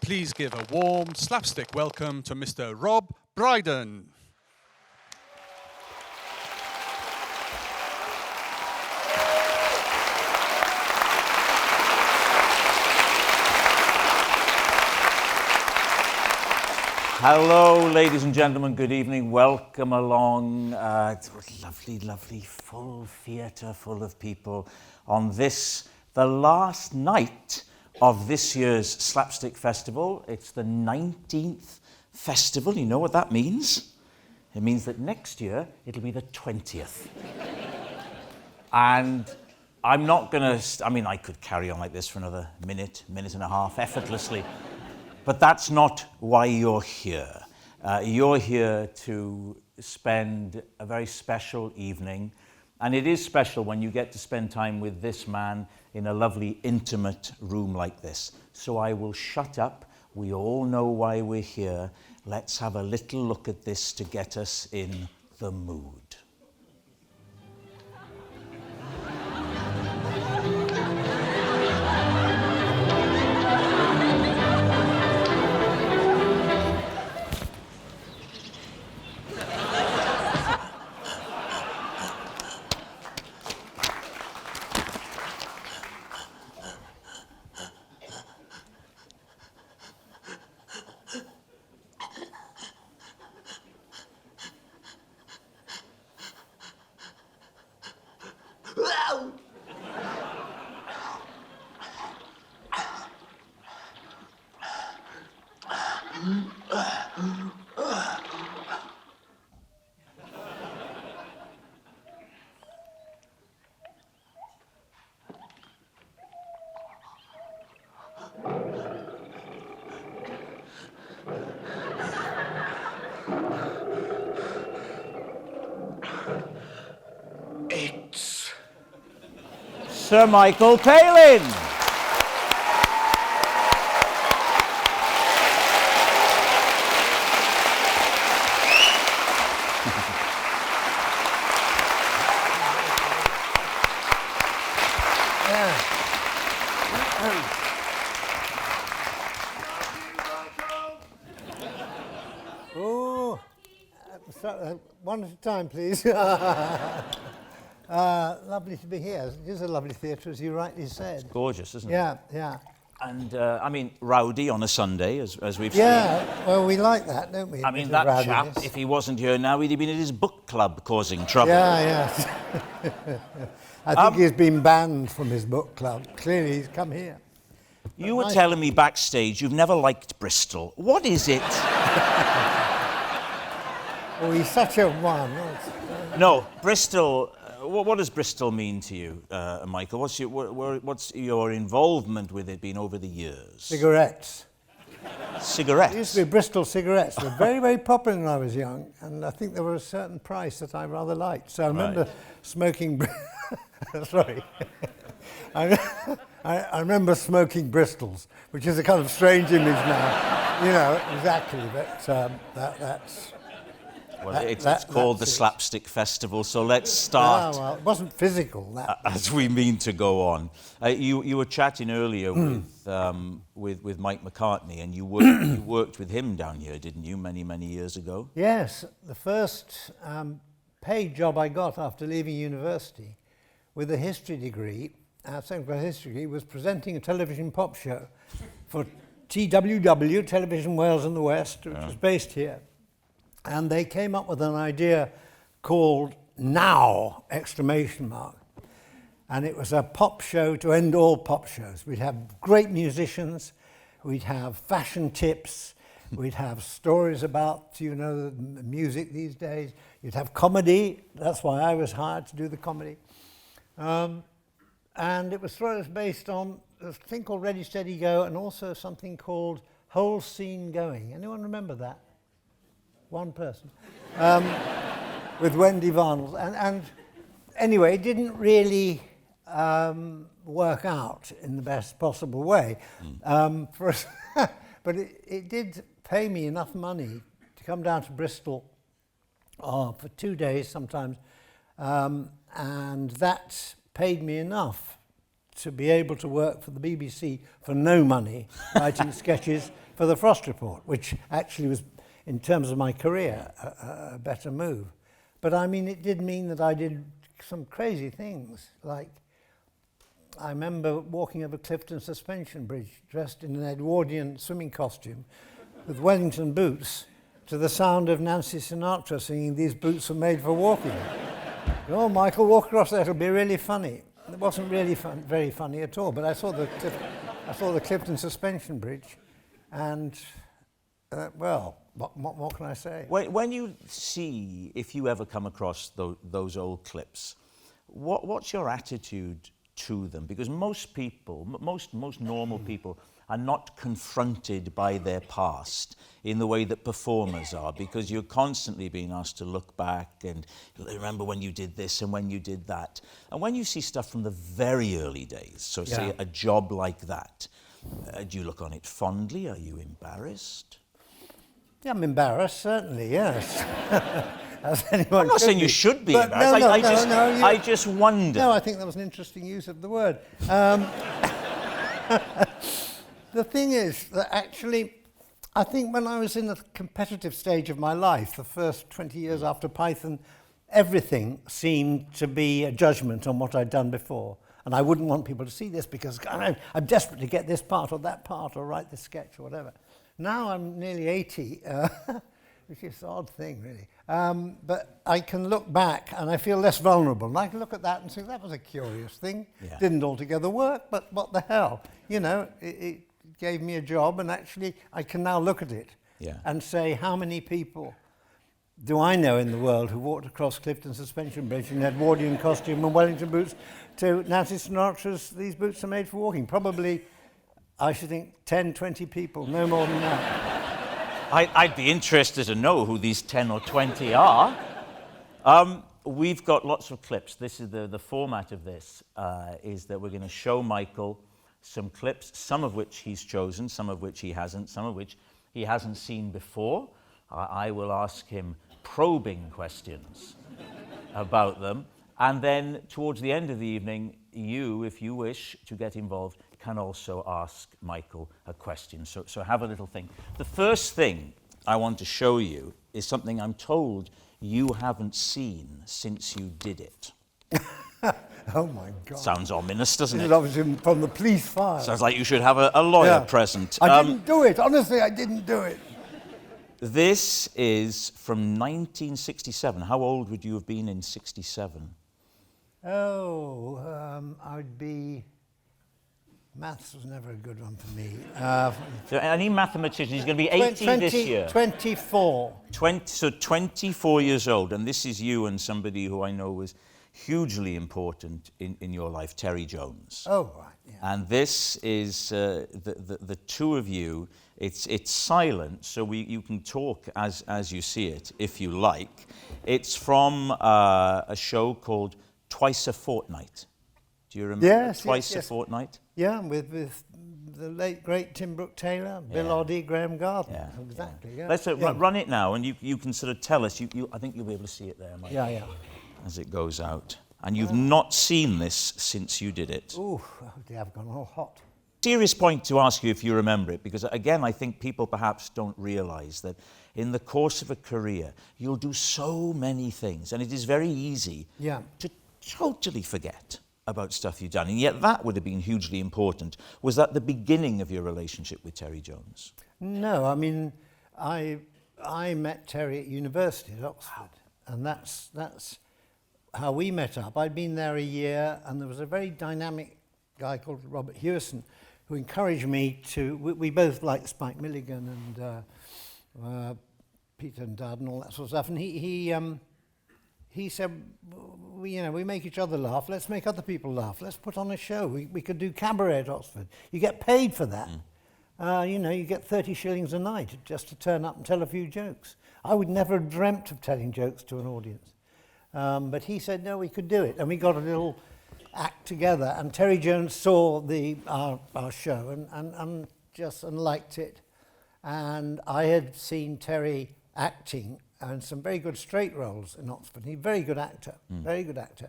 Please give a warm slapstick welcome to Mr. Rob Brydon. Hello, ladies and gentlemen, good evening, welcome along. It's a lovely, lovely, full theatre full of people on this, the last night of this year's Slapstick Festival. It's the 19th festival. You know what that means? It means that next year it'll be the 20th. And I'm not going to, I could carry on like this for another minute and a half effortlessly, but that's not why you're here. You're here to spend a very special evening, and it is special when you get to spend time with this man in a lovely, intimate room like this. So I will shut up. We all know why we're here. Let's have a little look at this to get us in the mood. Sir Michael Palin. Oh, one at a time, please. Lovely to be here. It is a lovely theatre, as you rightly said. It's gorgeous, isn't it? Yeah, yeah. And, rowdy on a Sunday, as we've seen. Yeah, well, we like that, don't we? That chap, if he wasn't here now, he'd have been at his book club causing trouble. Yeah. I think he's been banned from his book club. Clearly, he's come here. You were telling me backstage you've never liked Bristol. What is it? Oh, he's such a one. No, Bristol. What does Bristol mean to you, Michael? What's your involvement with it been over the years? Cigarettes. Cigarettes? It used to be Bristol cigarettes. They were very, very popular when I was young, and I think there were a certain price that I rather liked. So I remember smoking... Sorry. I remember smoking Bristols, which is a kind of strange image now. You know, exactly, but that's... Well, it's called the Slapstick Festival, so let's start. Well, it wasn't physical. As we mean to go on. You were chatting earlier with Mike McCartney, and you worked with him down here, didn't you, many years ago? Yes, the first paid job I got after leaving university with a history degree, second class history degree, was presenting a television pop show for TWW, Television Wales and the West, which was based here. And they came up with an idea called Now! And it was a pop show to end all pop shows. We'd have great musicians, we'd have fashion tips, we'd have stories about, the music these days. You'd have comedy. That's why I was hired to do the comedy. And it was based on a thing called Ready, Steady, Go, and also something called whole scene going. Anyone remember that? One person. With Wendy Varnell. And anyway, it didn't really work out in the best possible way. For us but it did pay me enough money to come down to Bristol for 2 days sometimes, and that paid me enough to be able to work for the BBC for no money, writing sketches for the Frost Report, which actually was, in terms of my career, a better move. But I mean, it did mean that I did some crazy things, like I remember walking over Clifton Suspension Bridge dressed in an Edwardian swimming costume with Wellington boots to the sound of Nancy Sinatra singing "These Boots Are Made for Walking." Oh, Michael, walk across there, it'll be really funny. It wasn't really very funny at all, but I saw the Clifton Suspension Bridge, and, well, what can I say? When you see, if you ever come across those old clips, what's your attitude to them? Because most people, most normal people, are not confronted by their past in the way that performers are, because you're constantly being asked to look back and remember when you did this and when you did that. And when you see stuff from the very early days, so say a job like that, do you look on it fondly? Are you embarrassed? Yeah, I'm embarrassed, certainly, yes. As anyone I'm not saying you should be embarrassed. I just wonder. No, I think that was an interesting use of the word. The thing is that actually, I think when I was in a competitive stage of my life, the first 20 years after Python, everything seemed to be a judgment on what I'd done before. And I wouldn't want people to see this because I'm desperate to get this part or that part or write this sketch or whatever. Now I'm nearly 80, which is an odd thing, really. But I can look back and I feel less vulnerable. And I can look at that and say, that was a curious thing. Yeah. Didn't altogether work, but what the hell? You know, it gave me a job, and actually I can now look at it and say, how many people do I know in the world who walked across Clifton Suspension Bridge in Edwardian costume and Wellington boots to Nancy Sinatra's "These Boots Are Made for Walking"? Probably, I should think, 10, 20 people, no more than that. I'd be interested to know who these 10 or 20 are. We've got lots of clips. This is the format of this, is that we're going to show Michael some clips, some of which he's chosen, some of which he hasn't, some of which he hasn't seen before. I will ask him probing questions about them. And then towards the end of the evening, you, if you wish to get involved, can also ask Michael a question. So have a little think. The first thing I want to show you is something I'm told you haven't seen since you did it. Oh my God. Sounds ominous, doesn't it? This is obviously from the police file. Sounds like you should have a lawyer present. I didn't do it. Honestly, I didn't do it. This is from 1967. How old would you have been in 67? I'd be... Maths was never a good one for me. So any mathematician, he's going to be 80 this year. 24. 24 years old, and this is you and somebody who I know was hugely important in your life, Terry Jones. Oh, right. Yeah. And this is the two of you. It's silent, so you can talk as you see it, if you like. It's from a show called Twice a Fortnight. Do you remember Twice a Fortnight? Yeah, with the late, great Tim Brooke-Taylor, Bill Oddie, Graham Gardner. Yeah, exactly. Yeah. Let's run it now, and you can sort of tell us. I think you'll be able to see it there, Mike. Yeah. As it goes out. And you've not seen this since you did it. Ooh, dear, I've gone all hot. Serious point to ask you if you remember it, because again, I think people perhaps don't realise that in the course of a career, you'll do so many things, and it is very easy to totally forget about stuff you've done, and yet that would have been hugely important. Was that the beginning of your relationship with Terry Jones? No, I mean, I met Terry at university at Oxford, and that's how we met up. I'd been there a year, and there was a very dynamic guy called Robert Hewison who encouraged me to... We both liked Spike Milligan and Peter and Dad and all that sort of stuff, and he said, we make each other laugh, let's make other people laugh, let's put on a show. We could do cabaret at Oxford. You get paid for that. you get 30 shillings a night just to turn up and tell a few jokes. I would never have dreamt of telling jokes to an audience. But he said, no, we could do it. And we got a little act together, and Terry Jones saw our show and liked it. And I had seen Terry acting and some very good straight roles in Oxford. He's a very good actor, very good actor.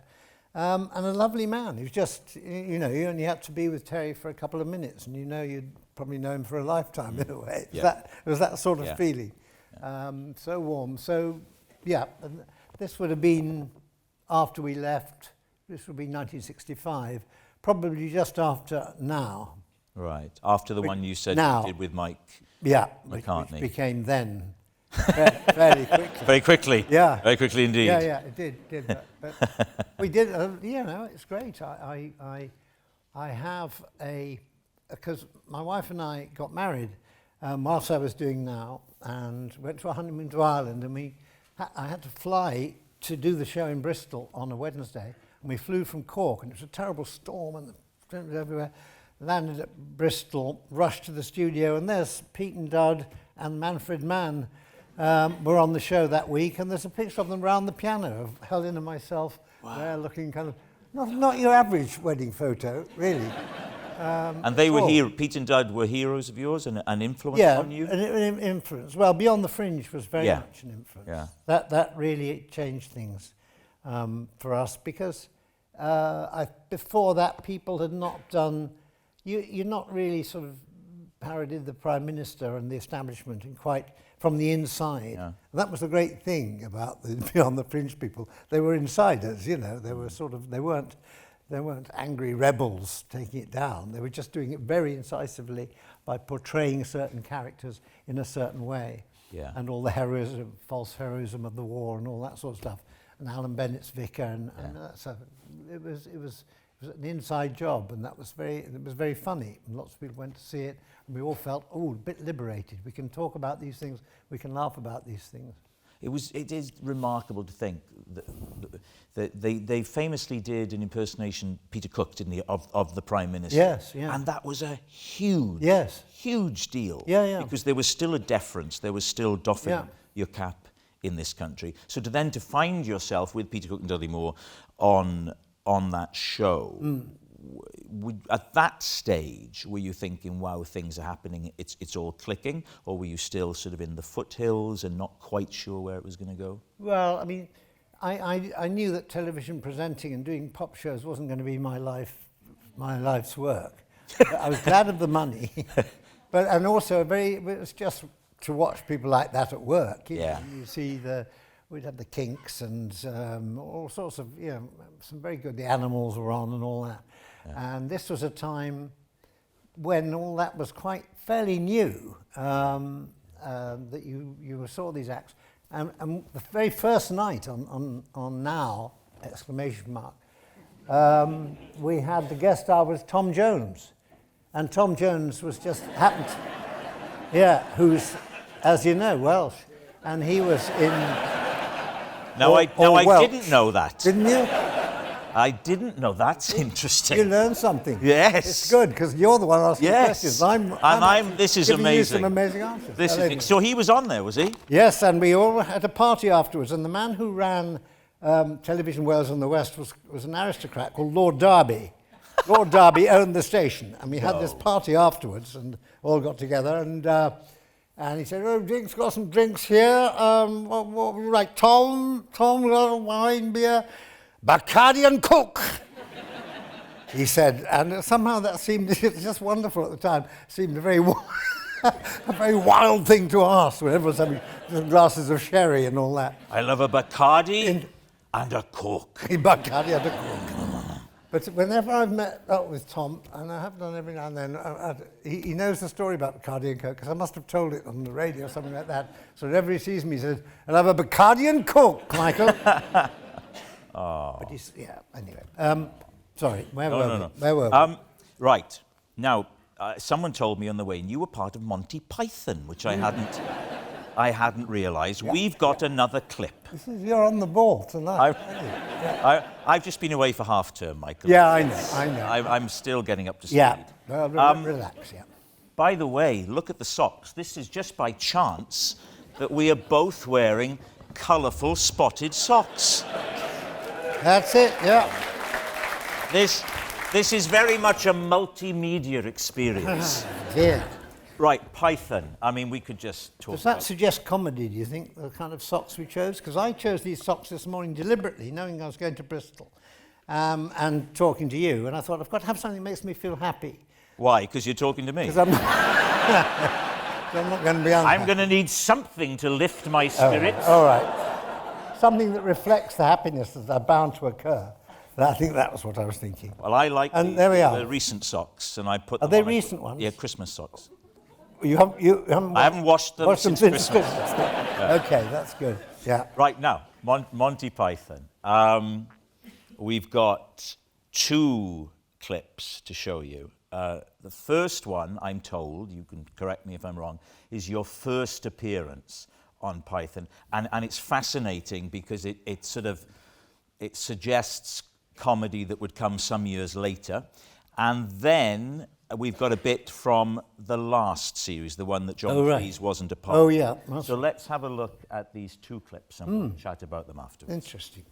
And a lovely man. He was just, you only had to be with Terry for a couple of minutes, and you'd probably know him for a lifetime in a way. It was that sort of feeling. So warm. So, yeah, and this would have been after we left. This would be 1965, probably just after Now. Right, after the one you said Now, you did with Mike McCartney. Which became then fairly quickly. Very quickly. Yeah. Very quickly indeed. Yeah, it did. But we did, it's great. I have because my wife and I got married whilst I was doing Now, and went to a honeymoon to Ireland, and I had to fly to do the show in Bristol on a Wednesday, and we flew from Cork, and it was a terrible storm, and the wind was everywhere. Landed at Bristol, rushed to the studio, and there's Pete and Dud and Manfred Mann were on the show that week, and there's a picture of them round the piano of Helen and myself. Wow. There looking kind of, not your average wedding photo, really. And they were Pete and Dud were heroes of yours and an influence on you? Yeah, an influence. Well, Beyond the Fringe was very much an influence. Yeah. That really changed things for us, because before that people had not done... You're not really sort of parodied the Prime Minister and the establishment and quite from the inside. Yeah. And that was the great thing about the Beyond the Fringe people. They were insiders, They were they weren't angry rebels taking it down. They were just doing it very incisively by portraying certain characters in a certain way. Yeah. And all the heroism, false heroism of the war and all that sort of stuff. And Alan Bennett's vicar and so it was an inside job, and it was very funny, and lots of people went to see it, and we all felt a bit liberated. We can talk about these things, we can laugh about these things. It is remarkable to think that they famously did an impersonation, Peter Cook, didn't he, of the Prime Minister? Yes, yeah. And that was a huge deal. Yeah. Because there was still a deference, there was still doffing your cap in this country. So to find yourself with Peter Cook and Dudley Moore on that show, at that stage, were you thinking, wow, things are happening, it's all clicking, or were you still sort of in the foothills and not quite sure where it was going to go? Well, I mean, I knew that television presenting and doing pop shows wasn't going to be my life's work. I was glad of the money, and also it was just to watch people like that at work. You see we'd have the Kinks and all sorts of, some very good, the Animals were on and all that. Yeah. And this was a time when all that was quite fairly new, that you saw these acts. And the very first night on Now, ! We had the guest star was Tom Jones. And Tom Jones was just happened, who's, as you know, Welsh. And he was in... I didn't know that. Didn't you? I didn't know. That's interesting. You learned something. Yes. It's good, because you're the one asking questions. This is giving amazing. You some amazing answers. So he was on there, was he? Yes, and we all had a party afterwards, and the man who ran Television Wales in the West was an aristocrat called Lord Derby. Lord Derby owned the station, and we had this party afterwards, and all got together, and he said, drinks, got some drinks here. What would you like? Tom, got a wine, beer, Bacardi and Coke. He said, and somehow that seemed just wonderful at the time. Seemed a very wild thing to ask when everyone's having glasses of sherry and all that. I love a Bacardi and a Coke. Bacardi and a Coke. But whenever I've met up with Tom, and I have done every now and then, he knows the story about Bacardi and Coke, because I must have told it on the radio or something like that. So whenever he sees me, he says, I'll have a Bacardi and Coke, Michael. But anyway. Sorry, where were we? Right. Now, someone told me on the way, and you were part of Monty Python, which I hadn't realised. Yep. We've got another clip. You're on the ball tonight. I've just been away for half term, Michael. Yeah, I know. I'm still getting up to speed. Yeah, relax, By the way, look at the socks. This is just by chance that we are both wearing colourful spotted socks. That's it, yeah. This is very much a multimedia experience. Dear. Right, Python. I mean, we could just talk Does that suggest comedy, do you think, the kind of socks we chose? Because I chose these socks this morning deliberately, knowing I was going to Bristol and talking to you. And I thought, I've got to have something that makes me feel happy. Why? Because you're talking to me? Because I'm not going to be unhappy. I'm going to need something to lift my spirits. All right. Something that reflects the happiness that are bound to occur. I think that was what I was thinking. Well, I like there we are. the recent socks, and I put Are them they on. recent ones? Yeah, Christmas socks. You haven't I haven't washed them since Christmas. Yeah. Okay, that's good. Yeah. Right now, Monty Python. We've got 2 clips to show you. The first one, I'm told, you can correct me if I'm wrong, is your first appearance on Python. And it's fascinating because it suggests comedy that would come some years later. And then we've got a bit from the last series, the one that John Cleese wasn't a part of. Oh, yeah. So let's have a look at these 2 clips and we'll chat about them afterwards. Interesting.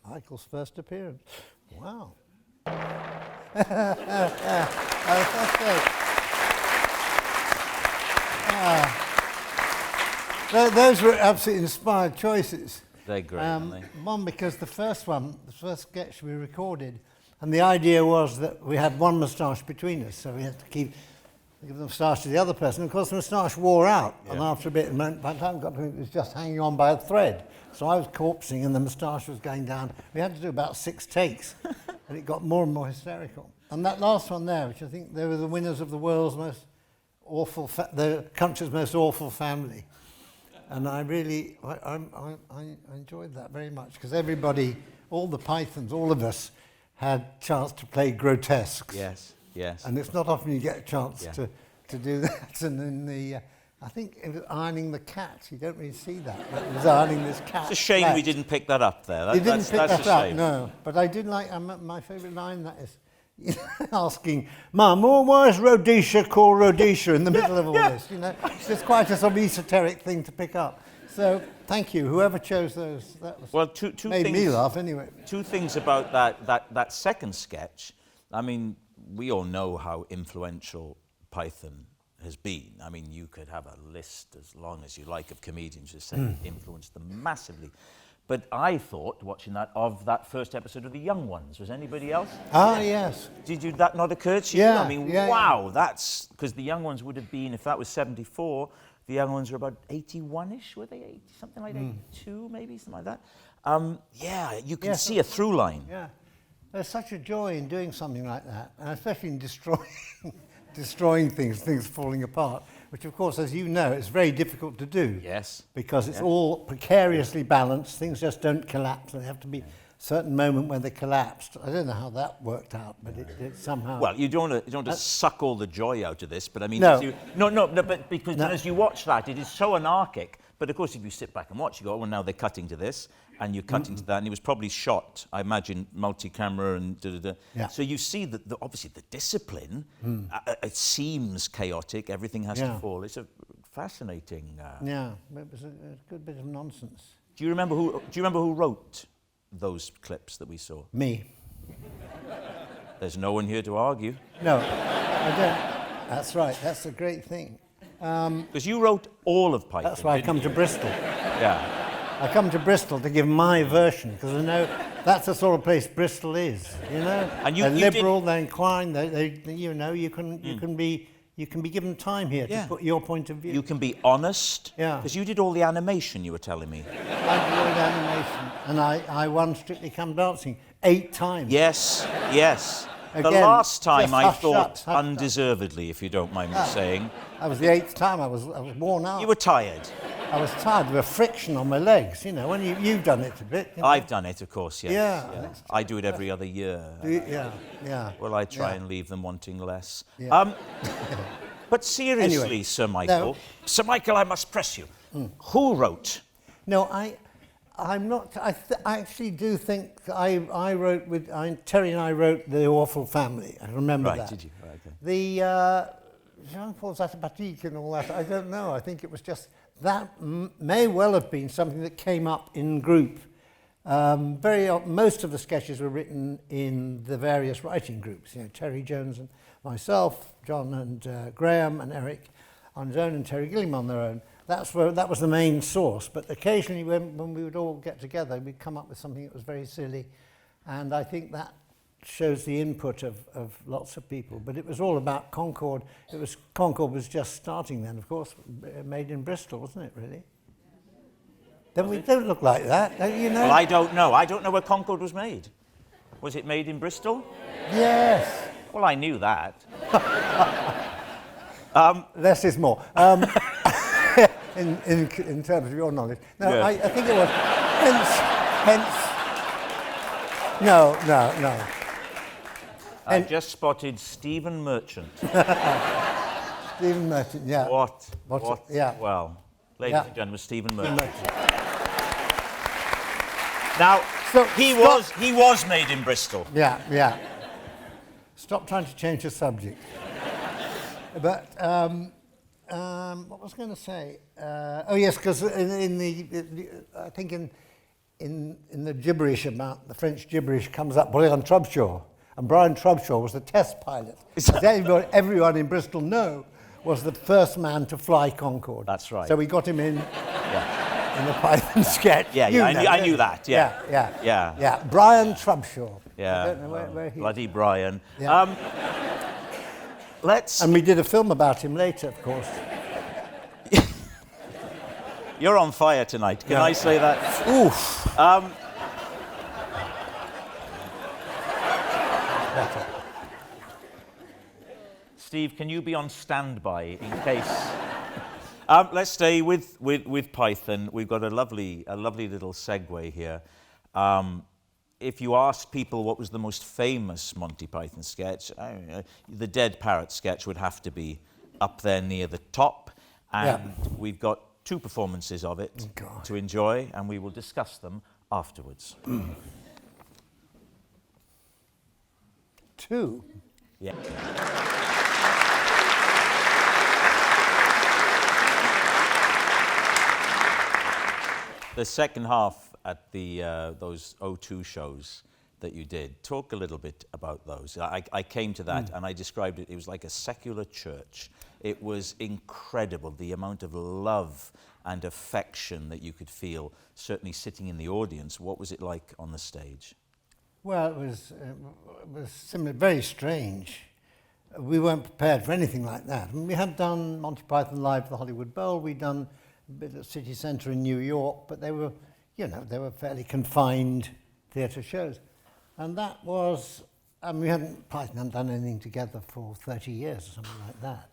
Michael's first appearance. Wow. Those were absolutely inspired choices. They're great, aren't they? One, because the first sketch we recorded, and the idea was that we had one moustache between us, so we had to give the moustache to the other person. Of course, the moustache wore out, and after a bit, by the time it got to me, it was just hanging on by a thread. So I was corpsing, and the moustache was going down. We had to do about 6 takes, and it got more and more hysterical. And that last one there, which I think they were the winners of the world's most awful, the country's most awful family. And I really, I enjoyed that very much, because everybody, all the Pythons, all of us, had chance to play grotesques. Yes, yes. And it's not often you get a chance to do that. And in the, I think it was ironing the cat. You don't really see that, but it was ironing this cat. It's a shame we didn't pick that up there. You didn't pick that up, shame. no. But I did like, my favourite line, that is, asking, Mum, why is Rhodesia called Rhodesia in the middle of all this? You know, it's just quite a sort of esoteric thing to pick up. So, thank you, whoever chose those. That was Well, two made things, me laugh anyway. 2 things about that second sketch. I mean, we all know how influential Python has been. I mean, you could have a list as long as you like of comedians who say influenced them massively. But I thought, watching that, of that first episode of The Young Ones. Was anybody else? Ah, yes. Did that not occur to you? Yeah. I mean, wow, that's... Because The Young Ones would have been, if that was 74, The Young Ones were about 81-ish, were they? 80, something like 82, maybe, something like that. Yeah, you can see a through line. Yeah. There's such a joy in doing something like that, and especially in destroying things falling apart, which of course, as you know, it's very difficult to do. Yes. Because it's all precariously balanced, things just don't collapse, there have to be a certain moment when they collapsed. I don't know how that worked out, but it somehow... Well, you don't want to suck all the joy out of this, but I mean... No. But because as you watch that, it is so anarchic. But of course, if you sit back and watch, you go, oh, well, now they're cutting to this, and you're cutting to that, and it was probably shot, I imagine, multi-camera and da-da-da. Yeah. So you see that, obviously, the discipline, it seems chaotic, everything has to fall. It's a fascinating... Yeah, it was a good bit of nonsense. Do you remember who wrote those clips that we saw? Me. There's no one here to argue. No, I don't. That's right, that's a great thing. Because you wrote all of Python. That's why I come to Bristol. Yeah. I come to Bristol to give my version, because I know that's the sort of place Bristol is, you know. And they're liberal, they're inclined, you know, you can be given time here to put your point of view. You can be honest. Yeah. Because you did all the animation, you were telling me. I did all the animation, and I won Strictly Come Dancing 8 times. Yes, yes. Again, the last time I thought hush, undeservedly, if you don't mind me saying. That was the 8th time. I was worn out. You were tired. I was tired. There was friction on my legs. You know, when you've done it a bit. You know? I've done it, of course. Yes. Yeah. I do it every other year. Yeah. Well, I try and leave them wanting less. Yeah. But seriously, anyway, Sir Michael. No. Sir Michael, I must press you. Who wrote? No, I'm not. I actually do think I wrote with Terry and I wrote The Awful Family. I remember that. Right, did you? Right, okay. The Jean-Paul Zatabatique and all that. I don't know. I think it was just that may well have been something that came up in group. Most of the sketches were written in the various writing groups. You know, Terry Jones and myself, John and Graham and Eric on his own, and Terry Gilliam on their own. That was the main source. But occasionally, when we would all get together, we'd come up with something that was very silly, and I think that shows the input of lots of people. But it was all about Concord. Concord was just starting then, of course, made in Bristol, wasn't it? Really? Then we don't look like that, don't you know? Well, I don't know. I don't know where Concord was made. Was it made in Bristol? Yes. Well, I knew that. Less is more. In terms of your knowledge. No, Yeah. I think it was. Hence. No. I just spotted Stephen Merchant. Stephen Merchant, yeah. What? Yeah. Well, ladies Yeah. and gentlemen, Stephen Stephen Merchant. Merchant. Now, So, he stop. was made in Bristol. Yeah. Stop trying to change the subject. But what was I going to say? Oh yes, because I think in the gibberish about the French gibberish comes up Brian Trubshaw, and Brian Trubshaw was the test pilot. As everyone in Bristol was the first man to fly Concorde. That's right. So we got him in. Yeah. In the Python sketch. Yeah, You I know, knew that. Yeah. Yeah. Brian Trubshaw. Yeah. I don't know where he. Bloody Brian. Yeah. Let's. And we did a film about him later, of course. You're on fire tonight. Can I say that? Oof. Steve, can you be on standby in case? Let's stay with Python. We've got a lovely little segue here. If you ask people what was the most famous Monty Python sketch, the Dead Parrot sketch would have to be up there near the top. And we've got 2 performances of it to enjoy, and we will discuss them afterwards. 2. Yeah. The second half at the those O2 shows that you did, talk a little bit about those. I came to that and I described it, it was like a secular church. It was incredible, the amount of love and affection that you could feel, certainly sitting in the audience. What was it like on the stage? Well, it was similar, very strange. We weren't prepared for anything like that. I mean, we had done Monty Python Live at the Hollywood Bowl. We'd done a bit at City Centre in New York, but they were fairly confined theatre shows. And that was, Python hadn't done anything together for 30 years or something like that.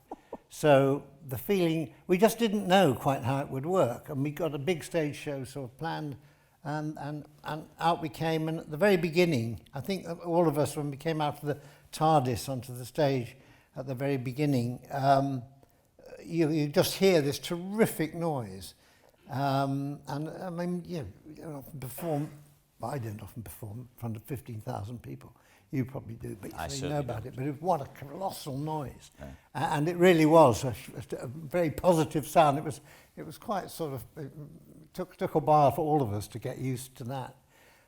So the feeling, we just didn't know quite how it would work. And we got a big stage show sort of planned, and out we came. And at the very beginning, I think all of us, when we came out of the TARDIS onto the stage at the very beginning, you just hear this terrific noise. And I mean, you often perform, I don't often perform in front of 15,000 people. You probably do, but you know about it. But what a colossal noise. Yeah. And it really was a very positive sound. It was quite sort of, it took a while for all of us to get used to that.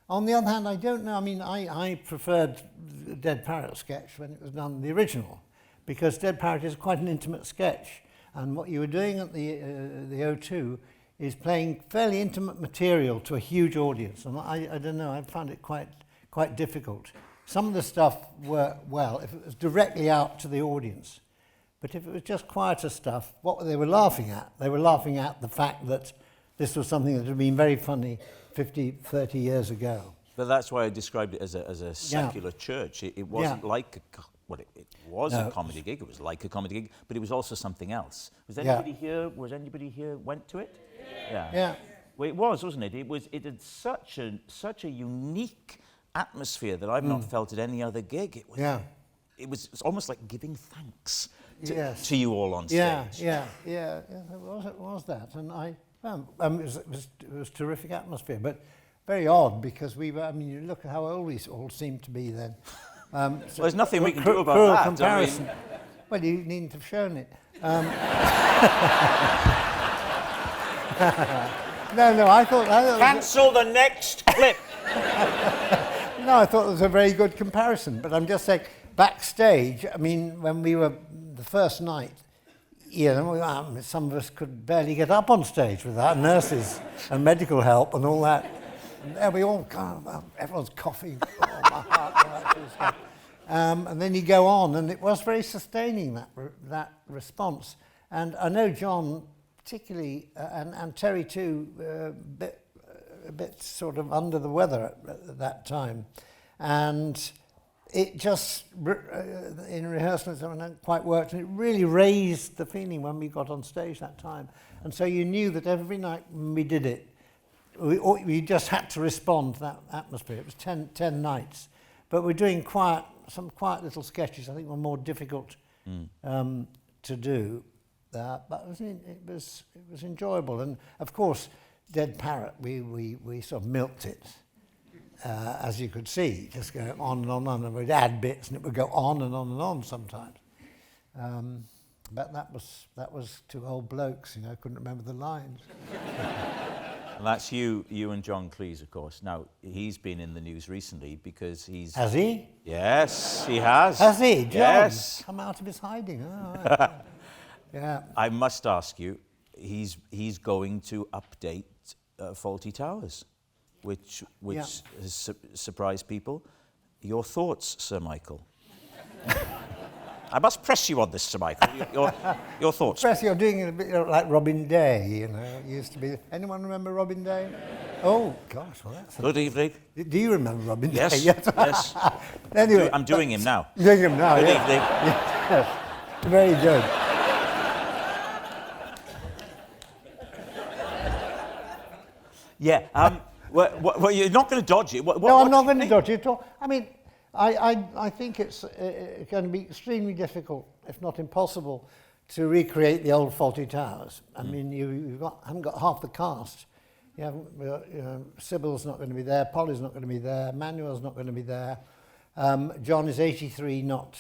On the other hand, I don't know, I mean, I preferred the Dead Parrot sketch when it was done, the original, because Dead Parrot is quite an intimate sketch. And what you were doing at the O2 is playing fairly intimate material to a huge audience. And I don't know, I found it quite difficult. Some of the stuff worked well if it was directly out to the audience. But if it was just quieter stuff, what they were laughing at? They were laughing at the fact that this was something that had been very funny 50, 30 years ago. But that's why I described it as a secular church. It wasn't like it was a comedy gig. It was like a comedy gig, but it was also something else. Was anybody here went to it? Yeah. Well, it was, wasn't it? It had such a unique atmosphere that I've not felt at any other gig. It was almost like giving thanks to you all on stage. Yeah, it was that. And It was terrific atmosphere, but very odd because we were. I mean, you look at how old we all seemed to be then. Well, there's nothing we can do about that. Comparison. Well, you needn't have shown it. No, I thought Cancel the next clip. no, I thought it was a very good comparison. But I'm just saying, backstage. I mean, when we were the first night, you know, some of us could barely get up on stage without nurses and medical help and all that. And there we all kind of, everyone's coughing. Oh, my heart, all that sort of stuff. And then you go on, and it was very sustaining, that response. And I know John, particularly, and Terry too, a bit sort of under the weather at that time. And it just, in rehearsals, it hadn't quite worked, and it really raised the feeling when we got on stage that time. And so you knew that every night when we did it, we just had to respond to that atmosphere. It was 10 nights. But we're doing some quiet little sketches. I think were more difficult to do. But it was enjoyable. And of course, Dead Parrot, we sort of milked it. As you could see, just go on and on, and we'd add bits, and it would go on and on and on sometimes. But that was two old blokes, you know, couldn't remember the lines. And that's you and John Cleese, of course. Now, he's been in the news recently because he's... Has he? Yes, he has. Has he? John, yes. Come out of his hiding. Oh, right. Yeah. I must ask you, he's going to update Fawlty Towers, which has surprised people. Your thoughts, Sir Michael? I must press you on this, Sir Michael. Your thoughts. Press, you're doing it a bit like Robin Day, you know. It used to be. Anyone remember Robin Day? Oh gosh, well that's. Good evening. Do you remember Robin Day? Yes. Yes. Yes. Anyway, I'm doing him now. Doing him now. Good yeah. evening. Yes. Very good. Yeah. Well, you're not going to dodge it. No, I'm not going to dodge it at all. I mean, I think it's going to be extremely difficult, if not impossible, to recreate the old Fawlty Towers. I mean, haven't got half the cast. You haven't, Sybil's not going to be there, Polly's not going to be there, Manuel's not going to be there. John is 83, not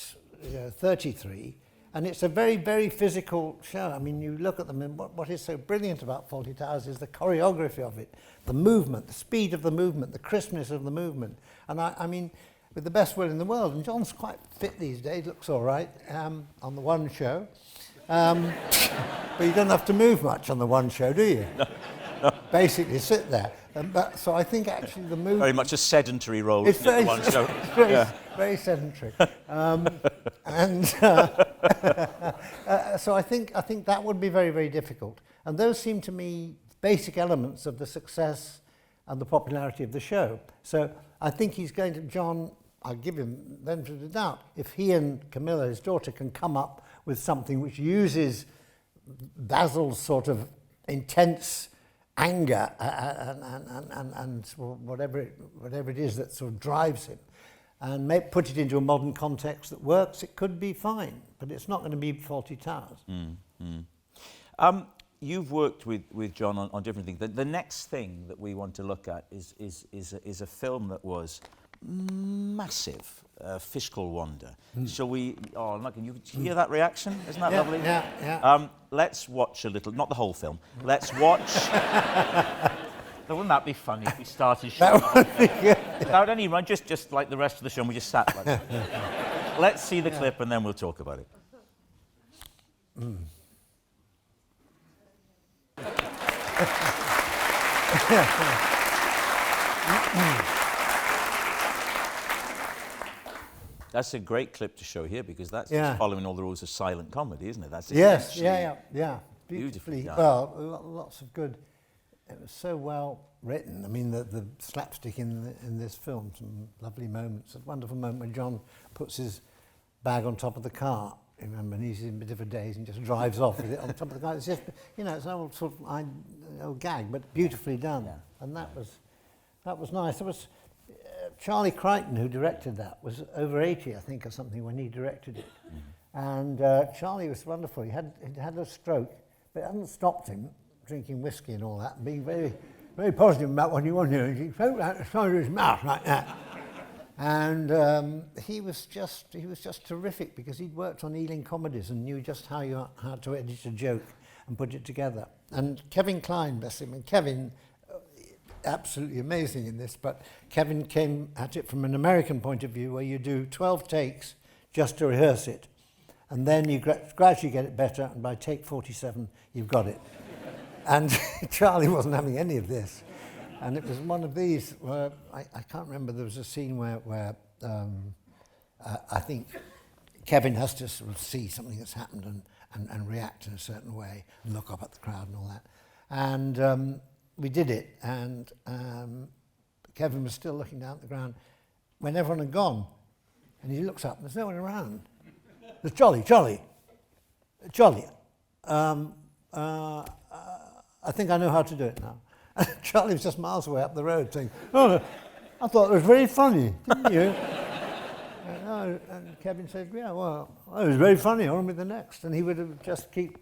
33. And it's a very, very physical show. I mean, you look at them, and what is so brilliant about Fawlty Towers is the choreography of it, the movement, the speed of the movement, the crispness of the movement. And I mean, with the best will in the world, and John's quite fit these days, looks all right on the one show. But you don't have to move much on the one show, do you? No. Basically sit there. So I think actually the movement... Very much a sedentary role, it's very, the one show. Very sedentary. So I think that would be very, very difficult. And those seem to me basic elements of the success and the popularity of the show. So I think he's going to, John, I'll give him the benefit of the doubt, if he and Camilla, his daughter, can come up with something which uses Basil's sort of intense anger and whatever it is that sort of drives him, and put it into a modern context that works, it could be fine, but it's not going to be Fawlty Towers. You've worked with John on different things. The next thing that we want to look at is a film that was massive, Fish Called Wanda. Shall we... Oh, look, you hear that reaction? Isn't that lovely? Yeah. Let's watch a little... Not the whole film. Let's watch... Wouldn't that be funny if we started showing That would be good. without any run, just like the rest of the show, and we just sat like that. Let's see the clip and then we'll talk about it. That's a great clip to show here because that's just following all the rules of silent comedy, isn't it? That's Yes, yeah. Beautifully done. Well, lots of good. It was so well written. I mean, the slapstick in this film, some lovely moments. A wonderful moment when John puts his bag on top of the car. Remember, and he's in a bit of a daze and just drives off with it on top of the car. It's just, it's an old sort of old gag, but beautifully done. Yeah. And that was nice. There was Charlie Crichton, who directed that, was over 80, I think, or something when he directed it. And Charlie was wonderful. He had a stroke, but it hadn't stopped him drinking whiskey and all that, and being very, very positive about what he wanted. And he spoke out the side of his mouth like that. And he was just terrific because he'd worked on Ealing comedies and knew just how to edit a joke and put it together. And Kevin Kline, bless him, and Kevin, absolutely amazing in this, but Kevin came at it from an American point of view where you do 12 takes just to rehearse it, and then you gradually get it better, and by take 47 you've got it. And Charlie wasn't having any of this, and it was one of these where I can't remember, there was a scene where I think Kevin has to sort of see something that's happened and react in a certain way and look up at the crowd and all that. And we did it, and Kevin was still looking down at the ground when everyone had gone. And he looks up, and there's no one around. There's Charlie. I think I know how to do it now. And Charlie was just miles away up the road saying, "Oh, no, I thought it was very funny, didn't you?" And Kevin said, "Yeah, well, it was very funny, on with the next." And he would just keep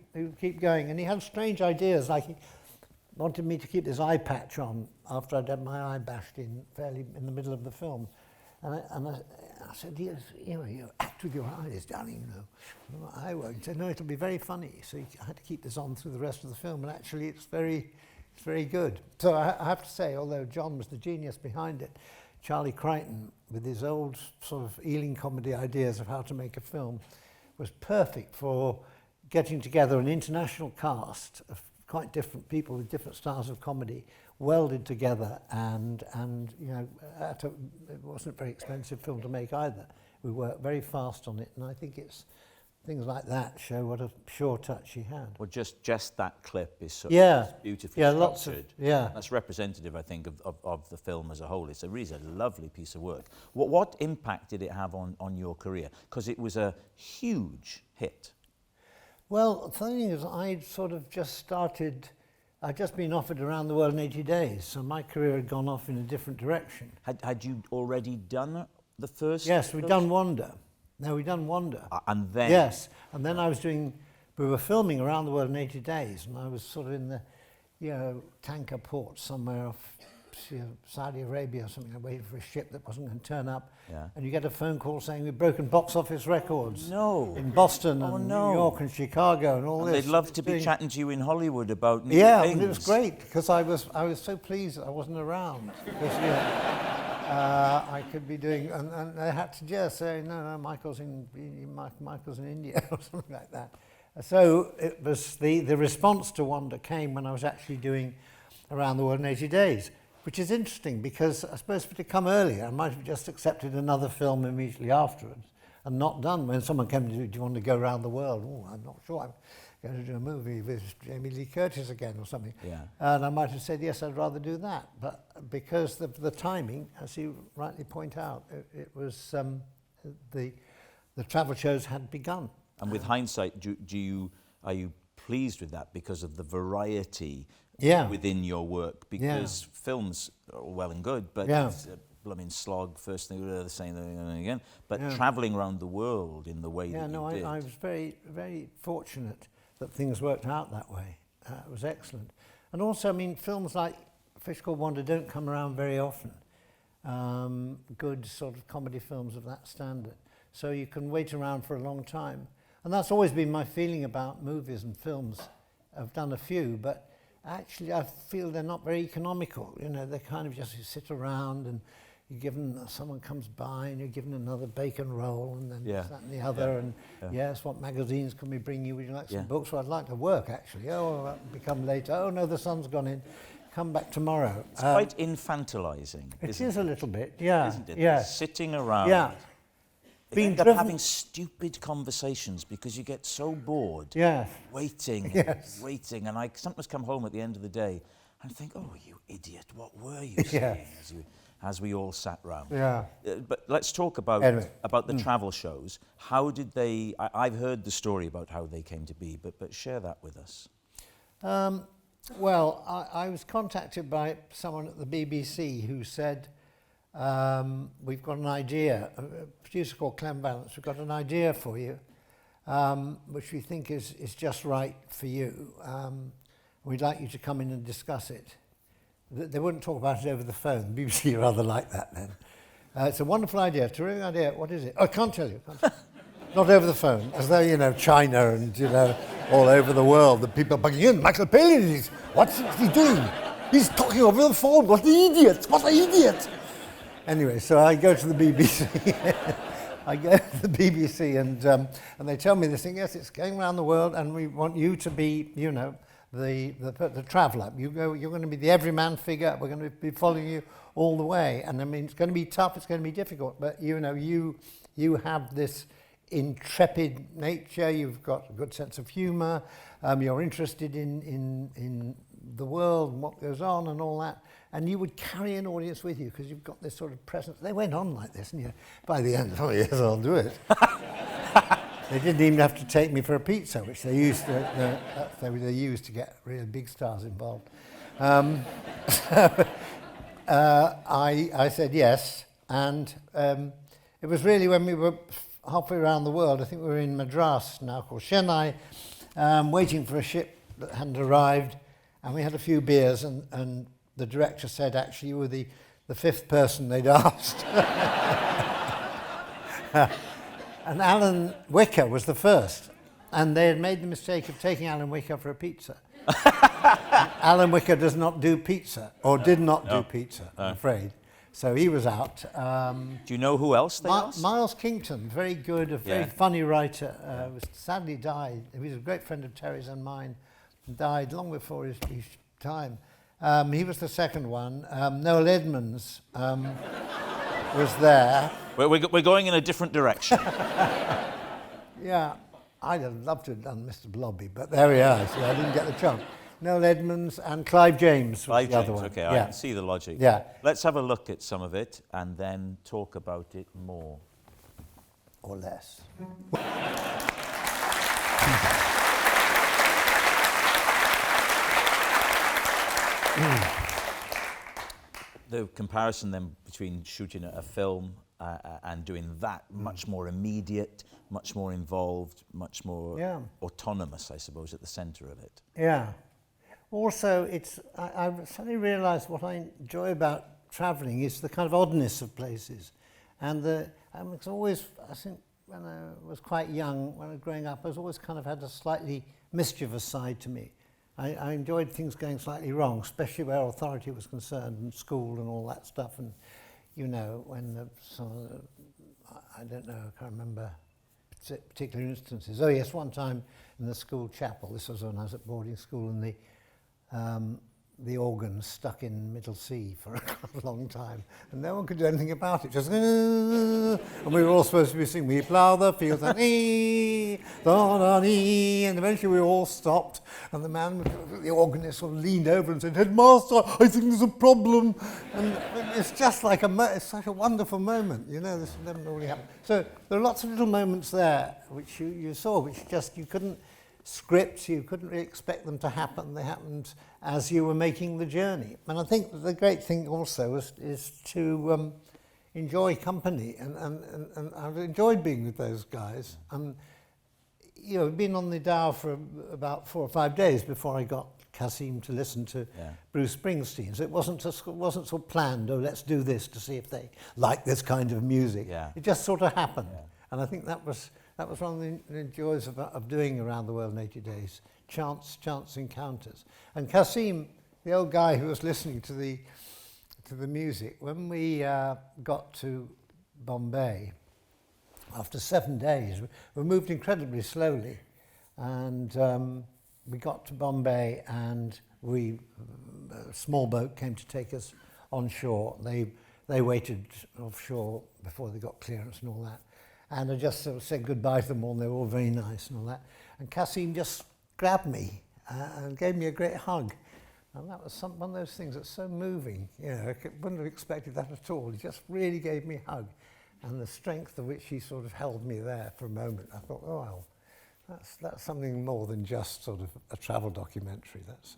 going. And he had strange ideas, like he wanted me to keep this eye patch on after I'd had my eye bashed in fairly in the middle of the film. And I said, "Yes, you act with your eyes, darling, I won't." He said, "No, it'll be very funny." So I had to keep this on through the rest of the film, and actually it's very good. So I have to say, although John was the genius behind it, Charlie Crichton, with his old sort of Ealing comedy ideas of how to make a film, was perfect for getting together an international cast of quite different people with different styles of comedy, welded together, and it wasn't a very expensive film to make either. We worked very fast on it, and I think it's things like that show what a sure touch he had. Well, just that clip is so beautifully structured. Lots of, That's representative, I think, of the film as a whole. It's really a lovely piece of work. What impact did it have on your career? Because it was a huge hit. Well, the thing is, I'd sort of just started. I'd just been offered Around the World in 80 Days, so my career had gone off in a different direction. Had you already done the first? Yes, we'd done Wanda. No, we'd done Wanda. And then? Yes, and then we were filming Around the World in 80 Days, and I was sort of in the, tanker port somewhere off Saudi Arabia or something. I waited for a ship that wasn't going to turn up. Yeah. And you get a phone call saying we've broken box office records. No. In Boston and New York and Chicago and all this. They'd love to be chatting to you in Hollywood about new things. And it was great because I was so pleased that I wasn't around because I could be doing, and they had to just say no, Michael's in India or something like that. So it was the response to Wanda came when I was actually doing Around the World in 80 Days. Which is interesting because I suppose if it had come earlier, I might have just accepted another film immediately afterwards and not done. When someone came to do you want to go around the world? Oh, I'm not sure. I'm going to do a movie with Jamie Lee Curtis again or something. Yeah. And I might have said, yes, I'd rather do that. But because the timing, as you rightly point out, it was the travel shows had begun. And with hindsight, are you pleased with that because of the variety within your work? Because films are well and good, but it's a blooming slog, first thing, the same thing again. But travelling around the world in the way that you did. I was very, very fortunate that things worked out that way. It was excellent. And also, I mean, films like Fish Called Wanda don't come around very often. Good sort of comedy films of that standard. So you can wait around for a long time. And that's always been my feeling about movies and films. I've done a few, but actually I feel they're not very economical. They kind of just sit around and you're given, someone comes by and you're given another bacon roll and then this, that and the other. And yes, what magazines can we bring you? Would you like some books? Well, I'd like to work actually. Oh, that'll become later. Oh no, the sun's gone in. Come back tomorrow. It's quite infantilizing. It is a little bit, yeah. Isn't it? Yeah. Sitting around. Yeah. You end up having stupid conversations because you get so bored. Yeah. Waiting, waiting. And I sometimes come home at the end of the day and think, oh, you idiot, what were you saying as we all sat round? Yeah. But let's talk about the travel shows. How did they, I've heard the story about how they came to be, but share that with us. Well, I was contacted by someone at the BBC who said, we've got an idea, a producer called Clem Valance, we've got an idea for you, which we think is just right for you. We'd like you to come in and discuss it. They wouldn't talk about it over the phone. The BBC are rather like that then. It's a wonderful idea, terrific idea. What is it? Oh, I can't tell you. Not over the phone, as though, you know, China and, you know, all over the world, the people are bugging in. Michael Palin, what's he doing? He's talking over the phone. What an idiot! What an idiot! Anyway, so I go to the BBC. I go to the BBC and they tell me this thing. Yes, it's going around the world, and we want you to be, you know, the traveller. You're going to be the everyman figure. We're going to be following you all the way. And I mean, it's going to be tough. It's going to be difficult. But you know, you have this intrepid nature. You've got a good sense of humour. You're interested in the world and what goes on and all that. And you would carry an audience with you because you've got this sort of presence. They went on like this, and you know, by the end, oh yes, I'll do it. They didn't even have to take me for a pizza, which they used to get really big stars involved. I said yes, and it was really when we were halfway around the world. I think we were in Madras now, called Chennai, waiting for a ship that hadn't arrived, and we had a few beers, and the director said, actually, you were the fifth person they'd asked. And Alan Wicker was the first. And they had made the mistake of taking Alan Wicker for a pizza. Alan Wicker does not do pizza, or did not do pizza, I'm afraid. So he was out. Do you know who else they asked? Miles Kington, very good, a very funny writer, sadly died. He was a great friend of Terry's and mine, and died long before his time. He was the second one. Noel Edmonds was there. We're going in a different direction. Yeah, I'd have loved to have done Mr. Blobby, but there he is. So I didn't get the chance. Noel Edmonds and Clive James was the other one. Okay, I can see the logic. Yeah. Let's have a look at some of it and then talk about it more. Or less. The comparison then between shooting a film and doing that, much more immediate, much more involved, much more autonomous, I suppose, at the centre of it. Yeah. Also, I suddenly realised what I enjoy about travelling is the kind of oddness of places. And it's always, I think, when I was quite young, when I was growing up, I was always kind of had a slightly mischievous side to me. I enjoyed things going slightly wrong, especially where authority was concerned, and school and all that stuff. And, you know, when I don't know, I can't remember particular instances. Oh yes, one time in the school chapel, this was when I was at boarding school, and the organ stuck in middle C for a long time, and no one could do anything about it, just and we were all supposed to be singing, we plough the fields, and and eventually we all stopped, and the organist sort of leaned over and said, "Headmaster, I think there's a problem." And it's just like it's such a wonderful moment, you know, this never normally happens. So there are lots of little moments there which you saw, which just you couldn't script, you couldn't really expect them to happen. They happened as you were making the journey. And I think the great thing also is to enjoy company, and I've enjoyed being with those guys. And you know, I've been on the Dow for about 4 or 5 days before I got Kasim to listen to Bruce Springsteen. So it wasn't sort of planned, oh, let's do this to see if they like this kind of music. Yeah. It just sort of happened. Yeah. And I think that was one of the joys of doing Around the World in 80 Days, chance encounters. And Kasim, the old guy who was listening to the music, when we got to Bombay, after 7 days, we moved incredibly slowly, and we got to Bombay, and a small boat came to take us on shore. They waited offshore before they got clearance and all that. And I just sort of said goodbye to them all, and they were all very nice and all that. And Kasim just grabbed me and gave me a great hug. And that was one of those things that's so moving. You know, I wouldn't have expected that at all. He just really gave me a hug. And the strength of which he sort of held me there for a moment, I thought, oh, well, that's something more than just sort of a travel documentary. That's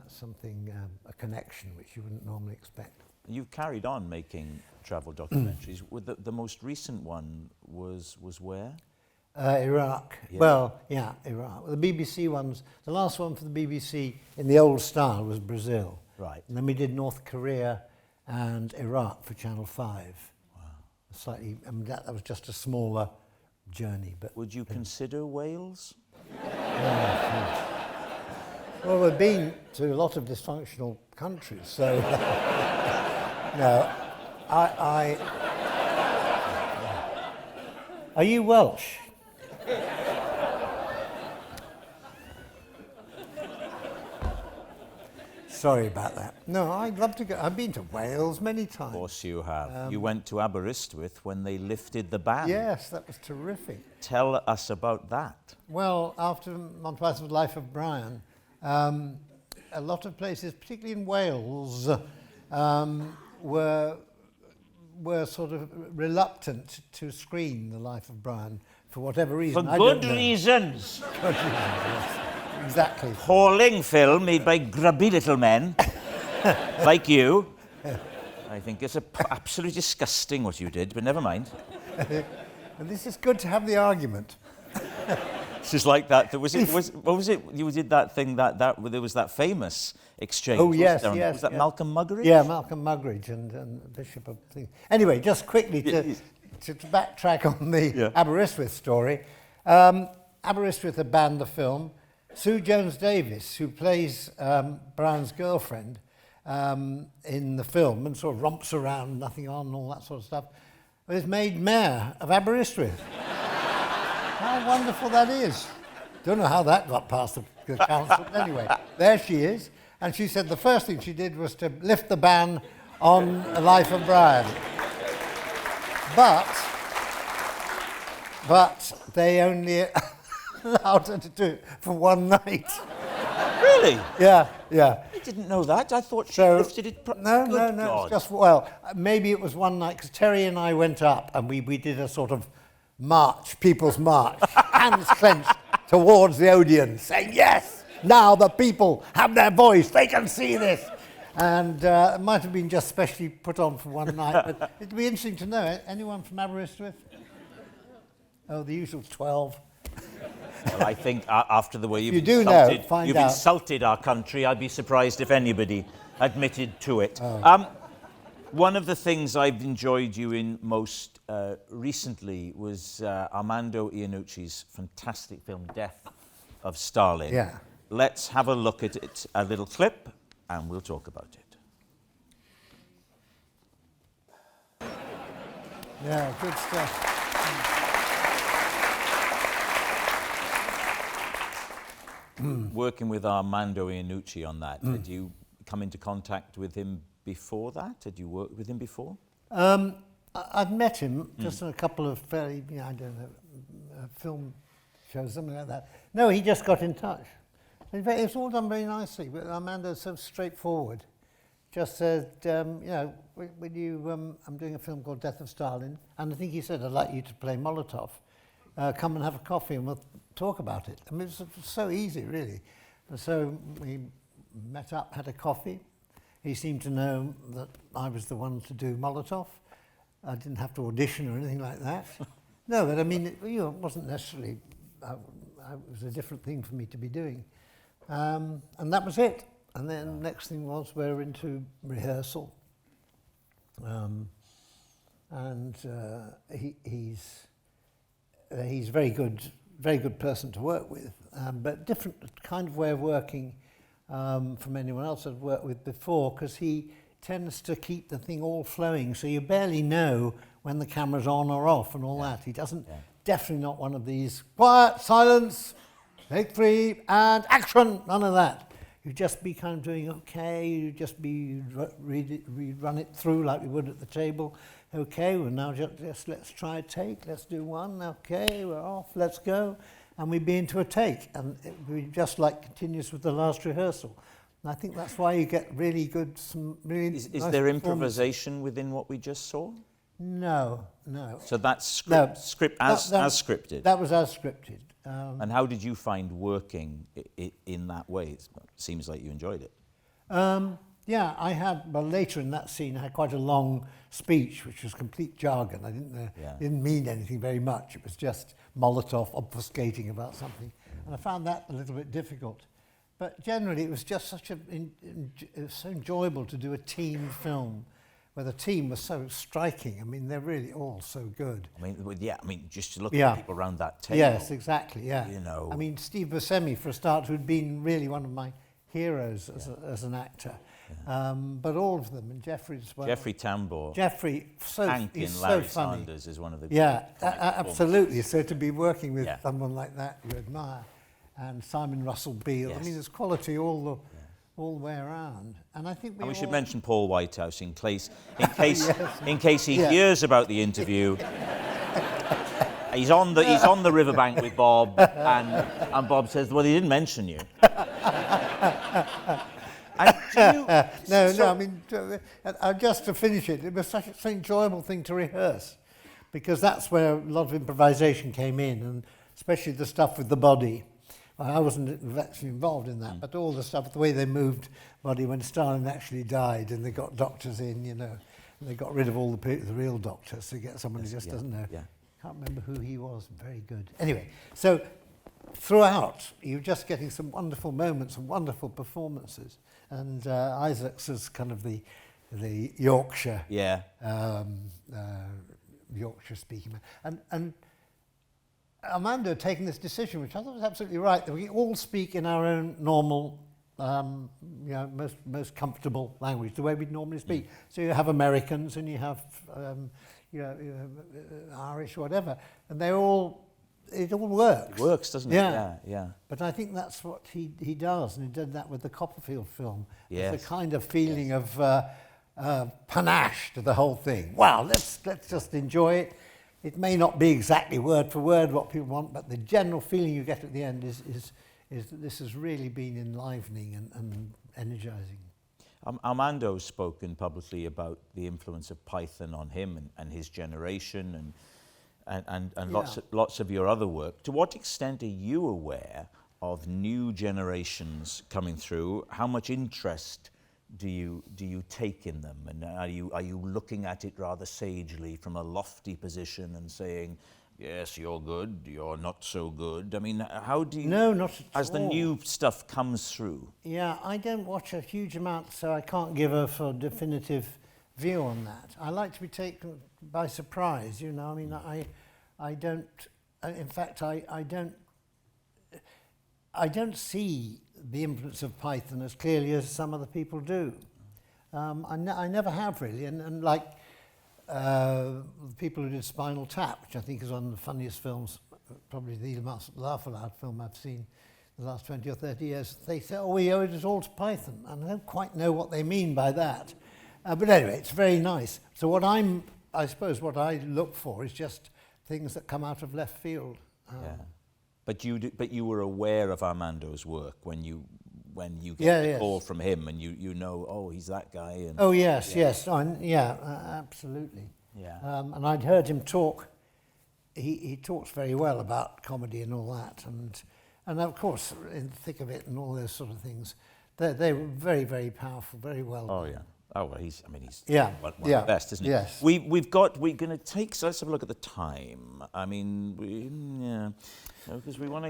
something, a connection which you wouldn't normally expect. You've carried on making travel documentaries. The most recent one was where? Iraq. Yeah. Well, yeah, Iraq. The BBC ones, the last one for the BBC in the old style was Brazil. Right. And then we did North Korea and Iraq for Channel 5. Wow. Slightly, I mean, that was just a smaller journey. But Would you consider Wales? yeah, well, we've been to a lot of dysfunctional countries, so no, I Are you Welsh? Sorry about that. No, I'd love to go. I've been to Wales many times. Of course you have. You went to Aberystwyth when they lifted the ban. Yes, that was terrific. Tell us about that. Well, after Monty Python's Life of Brian, a lot of places, particularly in Wales, were sort of reluctant to screen The Life of Brian for whatever reason. For good reasons. Good reasons, yes. Exactly. Appalling film made by grubby little men like you. I think it's absolutely disgusting what you did, but never mind. And this is good to have the argument. This is like that. What was it? You did that thing that there was that famous exchange. Oh yes, wasn't there? yes. Was that yes. Malcolm Muggeridge? Yeah, Malcolm Muggeridge and Bishop of things. Anyway, just quickly to backtrack on the Aberystwyth story. Aberystwyth had banned the film. Sue Jones-Davis, who plays Brian's girlfriend in the film and sort of romps around, nothing on, and all that sort of stuff, is made mayor of Aberystwyth. How wonderful that is. Don't know how that got past the council. Anyway, there she is. And she said the first thing she did was to lift the ban on A Life of Brian. But they only allowed her to do it for one night. Really? Yeah, yeah. I didn't know that. I thought she lifted it. No, Good no. God. It's just, well, maybe it was one night because Terry and I went up and we did a sort of march, people's march, hands clenched towards the audience, saying, yes, now the people have their voice, they can see this. And it might have been just specially put on for one night, but it'd be interesting to know. Anyone from Aberystwyth? Oh, the usual 12. Well, I think after the way you've insulted our country, I'd be surprised if anybody admitted to it. Oh. One of the things I've enjoyed you in most recently was Armando Iannucci's fantastic film, Death of Stalin. Yeah. Let's have a look at it, a little clip, and we'll talk about it. Yeah, good stuff. Working with Armando Iannucci on that, did you come into contact with him before that? Had you worked with him before? I'd met him just on a couple of fairly, I don't know, film shows, something like that. No, he just got in touch. In fact, it's all done very nicely, but Armando's so straightforward. Just said, would you, I'm doing a film called Death of Stalin, and I think he said, I'd like you to play Molotov. Come and have a coffee and we'll talk about it. I mean, it's so easy, really. And so we met up, had a coffee. He seemed to know that I was the one to do Molotov. I didn't have to audition or anything like that. No, but I mean, it wasn't necessarily, it was a different thing for me to be doing. And that was it. And then next thing was we're into rehearsal. He's a very good person to work with, but different kind of way of working from anyone else I've worked with before, because he tends to keep the thing all flowing, so you barely know when the camera's on or off and all that. He doesn't, definitely not one of these, quiet, silence, take 3, and action, none of that. You'd just be kind of doing okay, you'd just be, run it through like we would at the table. Okay, well now just let's try a take, let's do one, okay, we're off, let's go. And we'd be into a take, and we just like continues with the last rehearsal. And I think that's why you get really good, some really Is nice there improvisation within what we just saw? No. So that's scripted. That was as scripted. And how did you find working in that way? It seems like you enjoyed it. Yeah, I had, well, later in that scene, I had quite a long speech, which was complete jargon. I didn't mean anything very much. It was just Molotov obfuscating about something. And I found that a little bit difficult. But generally, it was just such it was so enjoyable to do a team film where the team was so striking. I mean, they're really all so good. I mean, just to look at the people around that table. Yes, exactly, yeah. You know. I mean, Steve Buscemi, for a start, who'd been really one of my heroes as an actor. Yeah. But all of them, and Jeffrey as well. Jeffrey Tambor. Jeffrey, he's so funny. Sanders is one of the absolutely. So to be working with someone like that you admire, and Simon Russell Beale. Yes. I mean, there's quality all the way around. And I think we should mention Paul Whitehouse in case he hears about the interview. He's on the riverbank with Bob, and Bob says, "Well, he didn't mention you." I mean, just to finish it was such an enjoyable thing to rehearse, because that's where a lot of improvisation came in, and especially the stuff with the body. I wasn't actually involved in that, but all the stuff, the way they moved body when Stalin actually died, and they got doctors in, and they got rid of all the real doctors to get someone who just doesn't know. Yeah. Can't remember who he was. Very good. Anyway, so throughout, you're just getting some wonderful moments and wonderful performances. And Isaacs is kind of the Yorkshire, Yorkshire speaking man. And Armando taking this decision, which I thought was absolutely right, that we all speak in our own normal, most comfortable language, the way we'd normally speak. So you have Americans and you have Irish, whatever, and it all works. It works, doesn't it? Yeah. But I think that's what he does, and he did that with the Copperfield film. Yes. There's a kind of feeling of panache to the whole thing. Wow, let's just enjoy it. It may not be exactly word for word what people want, but the general feeling you get at the end is that this has really been enlivening and energizing. Armando's spoken publicly about the influence of Python on him and his generation and lots of your other work. To what extent are you aware of new generations coming through? How much interest do you take in them, and are you looking at it rather sagely from a lofty position and saying, yes, you're good, you're not so good? I mean, how do you... No, not at all. As the new stuff comes through. Yeah, I don't watch a huge amount, so I can't give a definitive view on that. I like to be taken by surprise, I mean, I don't... In fact, I don't see the influence of Python as clearly as some other people do. I never have really, and like the people who did Spinal Tap, which I think is one of the funniest films, probably the most laugh-aloud film I've seen in the last 20 or 30 years, they say, oh, we owe it all to Python, and I don't quite know what they mean by that. But anyway, it's very nice. So I suppose what I look for is just things that come out of left field. But you were aware of Armando's work when you get a call from him, and you know, oh, he's that guy. And absolutely. Yeah. And I'd heard him talk. He talks very well about comedy and all that, and of course, in the thick of it and all those sort of things, they were very, very powerful, very well done. Oh yeah. Oh well, he's one of the best, isn't he? Yes. We're going to take. So let's have a look at the time. I mean, because we want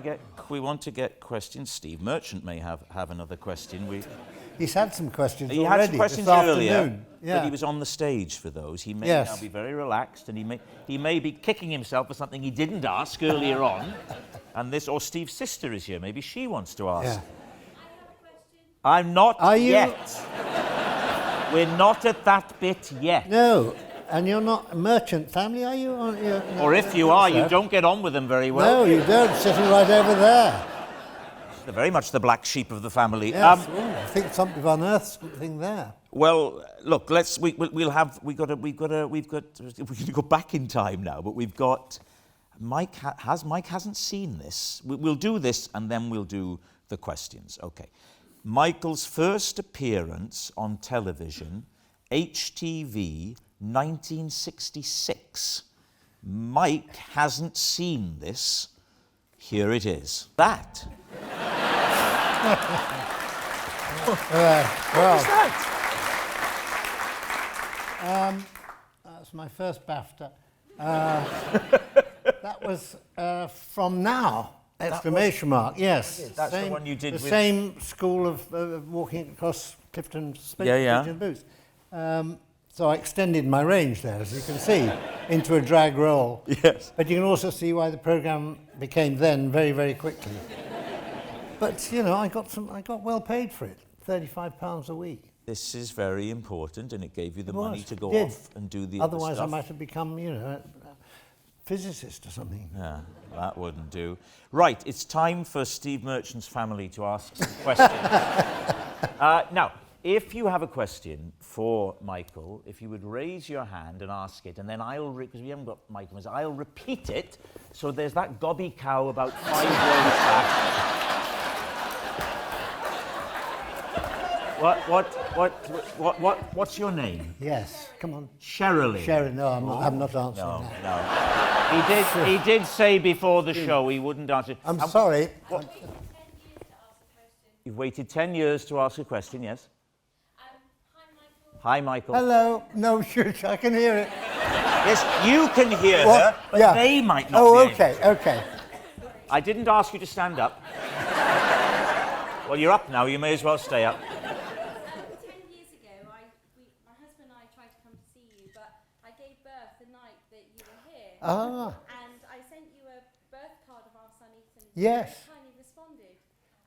to get questions. Steve Merchant may have another question. He's had some questions. He already had some questions this earlier, afternoon. but he was on the stage for those. He may now be very relaxed, and he may be kicking himself for something he didn't ask earlier on. And Steve's sister is here. Maybe she wants to ask. Yeah. I'm not yet. We're not at that bit yet. No, and you're not a Merchant family, are you? Or if you are, you don't get on with them very well. No, you don't, sitting right over there. They're very much the black sheep of the family. Yes, I think something unearthed something there. Well, look, we can go back in time now, but we've got Mike hasn't seen this. We'll do this and then we'll do the questions. Okay. Michael's first appearance on television, HTV, 1966. Mike hasn't seen this. Here it is. That. What was that? That's my first BAFTA. That was From Now! Exclamation mark, yes. That's the one you did the with... same school of walking across Clifton Boots. So I extended my range there, as you can see, into a drag role. Yes. But you can also see why the programme became then very, very quickly. But, you know, I got well paid for it, £35 a week. This is very important, and it gave you the money to go Did. off and do the Otherwise, other stuff. I might have become, you know, a physicist or something. Yeah, that wouldn't do. Right, it's time for Steve Merchant's family to ask some questions. Now, if you have a question for Michael, if you would raise your hand and ask it, and then because we haven't got Michael, I'll repeat it, so there's that gobby cow about 5 rows back. What's your name? Yes, come on. Sherilyn. Sherilyn, no, I'm not answering that. No. He did say before the show he wouldn't answer. I'm sorry. You've waited 10 years to ask a question, yes? Hi, Michael. Hello. No, shush, I can hear it. Yes, you can hear her, but they might not Oh, be okay, okay. I didn't ask you to stand up. Well, you're up now. You may as well stay up. 10 years ago, my husband and I tried to come to see you, but I gave birth the night that you were here. Ah. And I sent you a birth card of our son Ethan. Yes. You kindly responded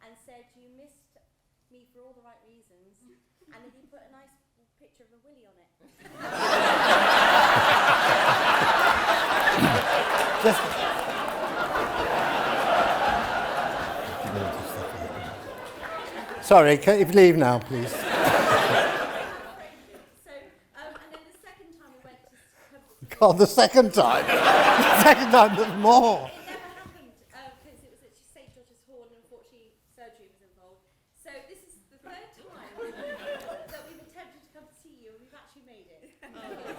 and said you missed me for all the right reasons, and then you put a nice picture of a willy on it. Sorry, can you leave now, please? So, and then the second time we went to... God, the second time. The second time, there's more. It never happened because it was at St George's Hall and unfortunately surgery was involved. So this is the third time that we've attempted to come to see you and we've actually made it.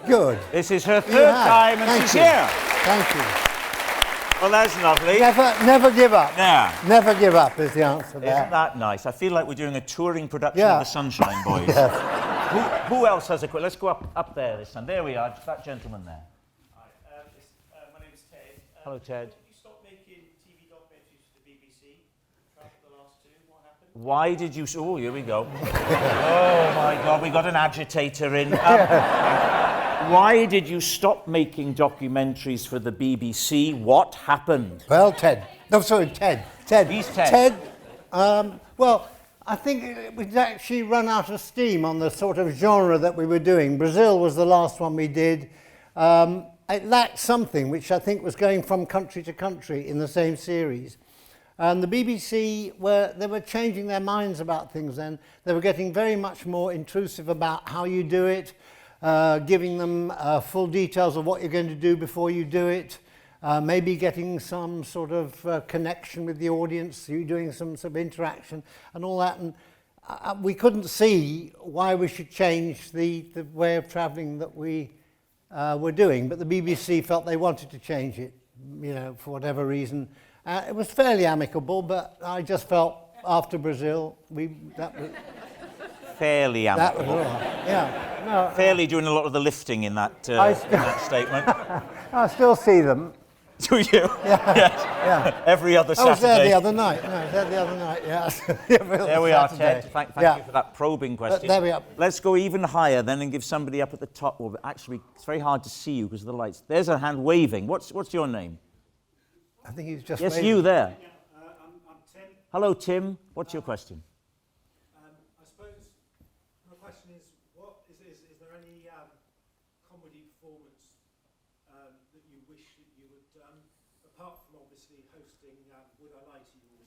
Good. This is her third time and she's here. Thank you. Well, that's lovely. Never give up. Yeah. Never give up is the answer there. Isn't that nice? I feel like we're doing a touring production of the Sunshine Boys. Who else has a question? Let's go up there this time. There we are, that gentleman there. Hi, my name is Ted. Hello, Ted. You stopped making TV documentaries for the BBC. Tried the last two. What happened? Why did you... Oh, here we go. Oh, my God, we got an agitator in. Why did you stop making documentaries for the BBC? What happened? Well, Ted. No, sorry, Ted. Ted. He's Ted. Well, I think we'd actually run out of steam on the sort of genre that we were doing. Brazil was the last one we did. It lacked something which I think was going from country to country in the same series. And the BBC, they were changing their minds about things then. They were getting very much more intrusive about how you do it, giving them full details of what you're going to do before you do it, maybe getting some sort of connection with the audience, you doing some sort of interaction and all that. And we couldn't see why we should change the way of travelling that we were doing, but the BBC felt they wanted to change it, you know, for whatever reason. It was fairly amicable, but I just felt after Brazil, that was... Fairly amicable. That was all right. Yeah. No, fairly doing a lot of the lifting in that statement. I still see them. Do you? Yeah. Yes. Yeah. Every other Saturday. I was there the other night. No, I was there the other night, yeah. There we are, Ted. Thank you for that probing question. There we are. Let's go even higher then and give somebody up at the top. Well, actually, it's very hard to see you because of the lights. There's a hand waving. What's your name? I think he's just Yes, waving. you there. I'm Tim. Hello, Tim. What's your question? I suppose my question is, is there any comedy performance that you wish that you had done, apart from obviously hosting Would I Lie to You?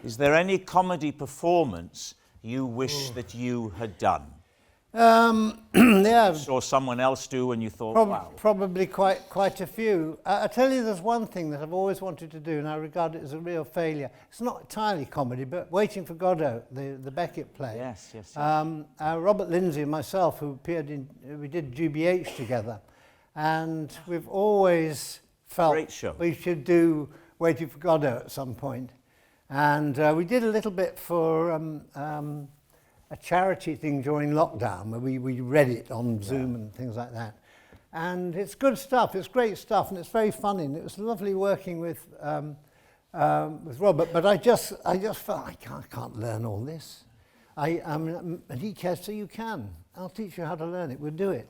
Is there any comedy performance you wish that you had done? Yeah. Or someone else do and you thought, wow. Probably quite a few. I tell you, there's one thing that I've always wanted to do, and I regard it as a real failure. It's not entirely comedy, but Waiting for Godot, the Beckett play. Yes. Robert Lindsay and myself, who appeared we did GBH together, and we've always felt Great show. we should do Waiting for Godot at some point. And we did a little bit for a charity thing during lockdown where we read it on Zoom and things like that. And it's good stuff, it's great stuff, and it's very funny. And it was lovely working with Robert, but I just felt I can't learn all this. And he said, so you can. I'll teach you how to learn it. We'll do it.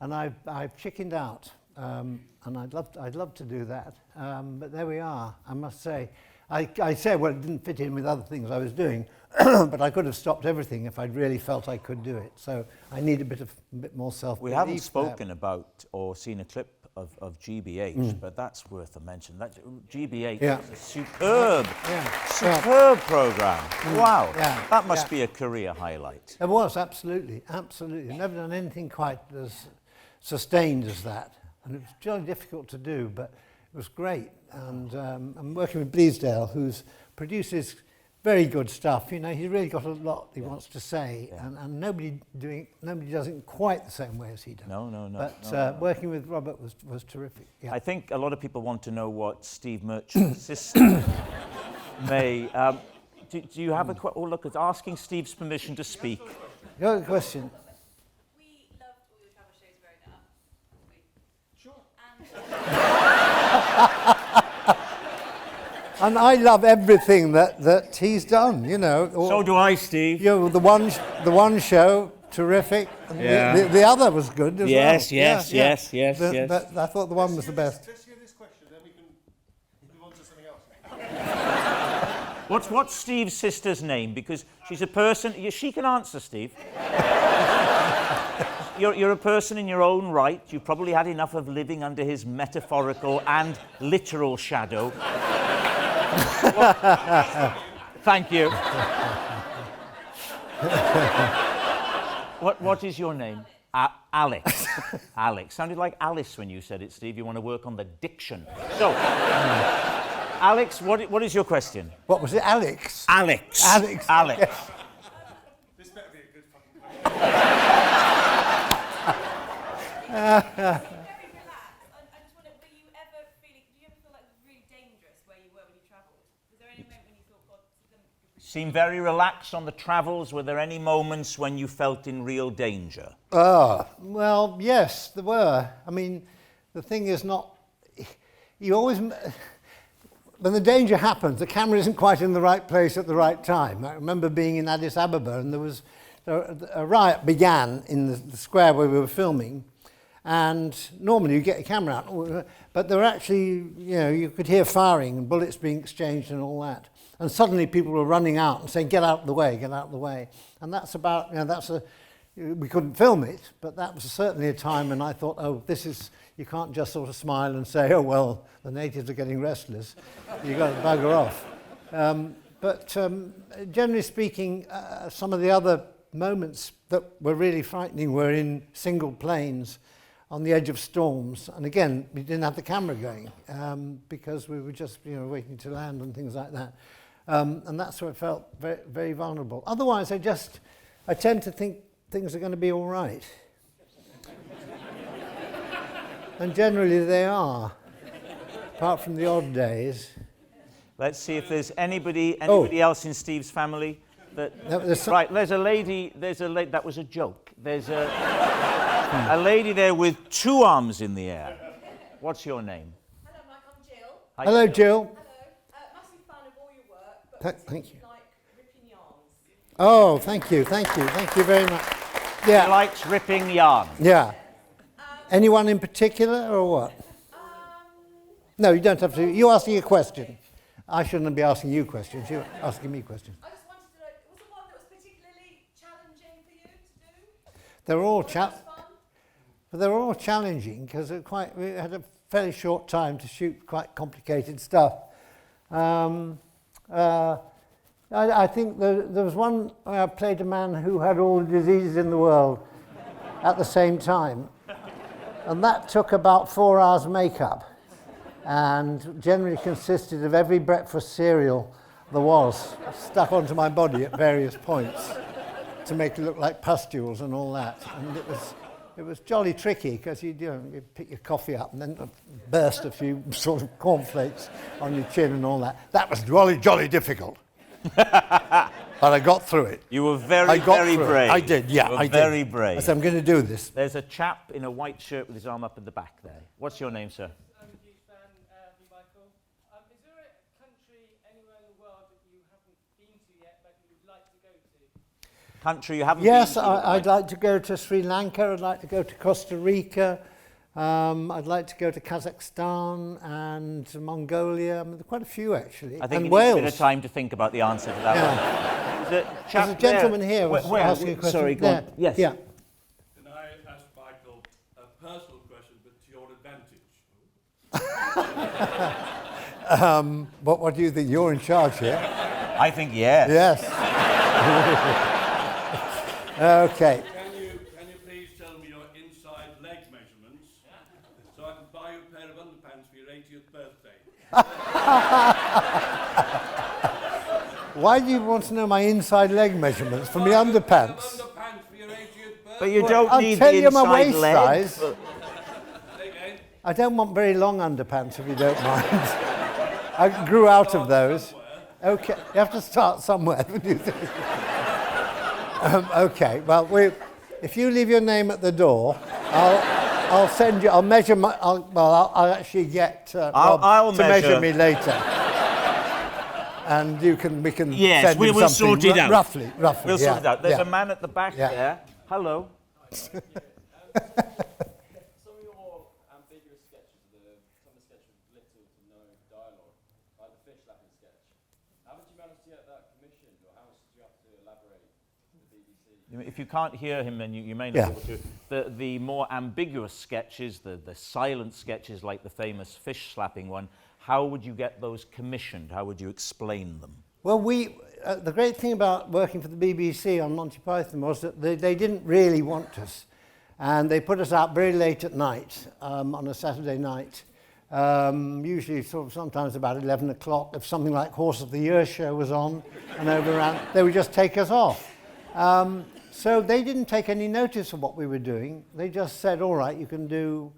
And I've chickened out, and I'd love to do that. But there we are. I must say, I said, well, it didn't fit in with other things I was doing, but I could have stopped everything if I'd really felt I could do it. So I need a bit more self-belief. We haven't spoken about or seen a clip of GBH, but that's worth a mention. That GBH is a superb program. Wow, that must be a career highlight. It was, absolutely. Never done anything quite as sustained as that, and it was jolly difficult to do, but it was great. And I'm working with Bleasdale, who produces very good stuff. You know, he's really got a lot he wants to say, and nobody does it in quite the same way as he does. No. But working with Robert was terrific. Yeah. I think a lot of people want to know what Steve Merchant's sister may. Do you have a question? Oh, look, it's asking Steve's permission to speak. You got a question? We loved all your travel shows growing up. Sure. And I love everything that he's done, you know. So do I, Steve. You know, the one show, terrific. And the other was good as well. Yes. But I thought the one was the best. Let's hear this question, then we can move on to something else. What's Steve's sister's name? Because she's a person. She can answer, Steve. You're a person in your own right. You've probably had enough of living under his metaphorical and literal shadow. Thank you. What is your name? Alex. Alex. Sounded like Alice when you said it, Steve. You want to work on the diction. So, Alex, what is your question? What was it, Alex? Alex. Alex. This better be a good fucking question. Very relaxed. I just wonder, do you ever feel like it was really dangerous where you were when you travelled? Was there any moment when you thought, God, Seem very relaxed on the travels. Were there any moments when you felt in real danger? Well, yes, there were. I mean, the thing is not, you always, when the danger happens, the camera isn't quite in the right place at the right time. I remember being in Addis Ababa and there was, a riot began in the square where we were filming, and normally you get a camera out, but there were actually, you know, you could hear firing and bullets being exchanged and all that. And suddenly people were running out and saying, get out of the way, get out of the way. And that's about, you know, we couldn't film it, but that was certainly a time when I thought, oh, this is, you can't just sort of smile and say, oh, well, the natives are getting restless. You've got to bugger off. But generally speaking, some of the other moments that were really frightening were in single planes on the edge of storms. And again, we didn't have the camera going because we were just, you know, waiting to land and things like that. And that's where I felt very, very vulnerable. Otherwise, I tend to think things are going to be all right. And generally they are, apart from the odd days. Let's see if there's anybody else in Steve's family that... Right, there's a lady, that was a joke. There's a lady there with two arms in the air. What's your name? Hello, Mike, I'm Jill. Hi. Hello, Jill. Hello. Massive fan of all your work, but Thank you. like ripping yarns. Oh, thank you very much. Yeah. He likes ripping yarn. Yeah. Anyone in particular or what? No, you don't have to. You're asking a question. I shouldn't be asking you questions. You're asking me questions. I just wanted to know, was there one that was particularly challenging for you to do? They're all Was fun? but they're all challenging because we had a fairly short time to shoot quite complicated stuff. I think there was one where I played a man who had all the diseases in the world at the same time. And that took about 4 hours makeup and generally consisted of every breakfast cereal there was stuck onto my body at various points to make it look like pustules and all that. And it was jolly tricky because you pick your coffee up and then burst a few sort of cornflakes on your chin and all that. That was jolly difficult. but I got through it. You were I very, got very through it. brave. I did, yeah, You were I did. very brave. I said, I'm going to do this. There's a chap in a white shirt with his arm up at the back there. What's your name, sir? I'm a huge fan, Michael. Is there a country anywhere in the world that you haven't been to yet but you would like to go to? Country you haven't Yes, been to? I'd like to go to Sri Lanka. I'd like to go to Costa Rica. I'd like to go to Kazakhstan and Mongolia. I mean, quite a few, actually. I think and you Wales. need a bit of time to think about the answer to that one. There's a gentleman here was asking a question. Sorry, go on. Yes. Yeah. Can I ask Michael a personal question, but to your advantage? What do you think? You're in charge here. I think yes. Yes. Okay. Can you please tell me your inside leg measurements so I can buy you a pair of underpants for your 80th birthday? Why do you want to know my inside leg measurements from the underpants? Underpants for your 80th birthday. But you don't I'll need tell the you my inside waist leg. size. Say again. I don't want very long underpants, if you don't mind. I grew out of those. Okay, you have to start somewhere. Okay, well, if you leave your name at the door, I'll send you. I'll measure my. I'll actually get Rob I'll to measure. measure me later, and we can. Yes, send we him will something sort it out. Roughly. We'll yeah, sort it out. There's yeah. a man at the back Yeah. there. Hello. Some of your ambiguous sketches, some of the sketches with little to no dialogue, like the fish slapping sketch. How did you manage to get that commissioned, or how much did you have to elaborate to the BBC? If you can't hear him, then you may not Yeah. be able to. The more ambiguous sketches, the silent sketches like the famous fish slapping one, how would you get those commissioned? How would you explain them? Well, the great thing about working for the BBC on Monty Python was that they didn't really want us. And they put us out very late at night, on a Saturday night, usually sort of sometimes about 11 o'clock. If something like Horse of the Year show was on and overran, they would just take us off. So they didn't take any notice of what we were doing. They just said, all right, you can do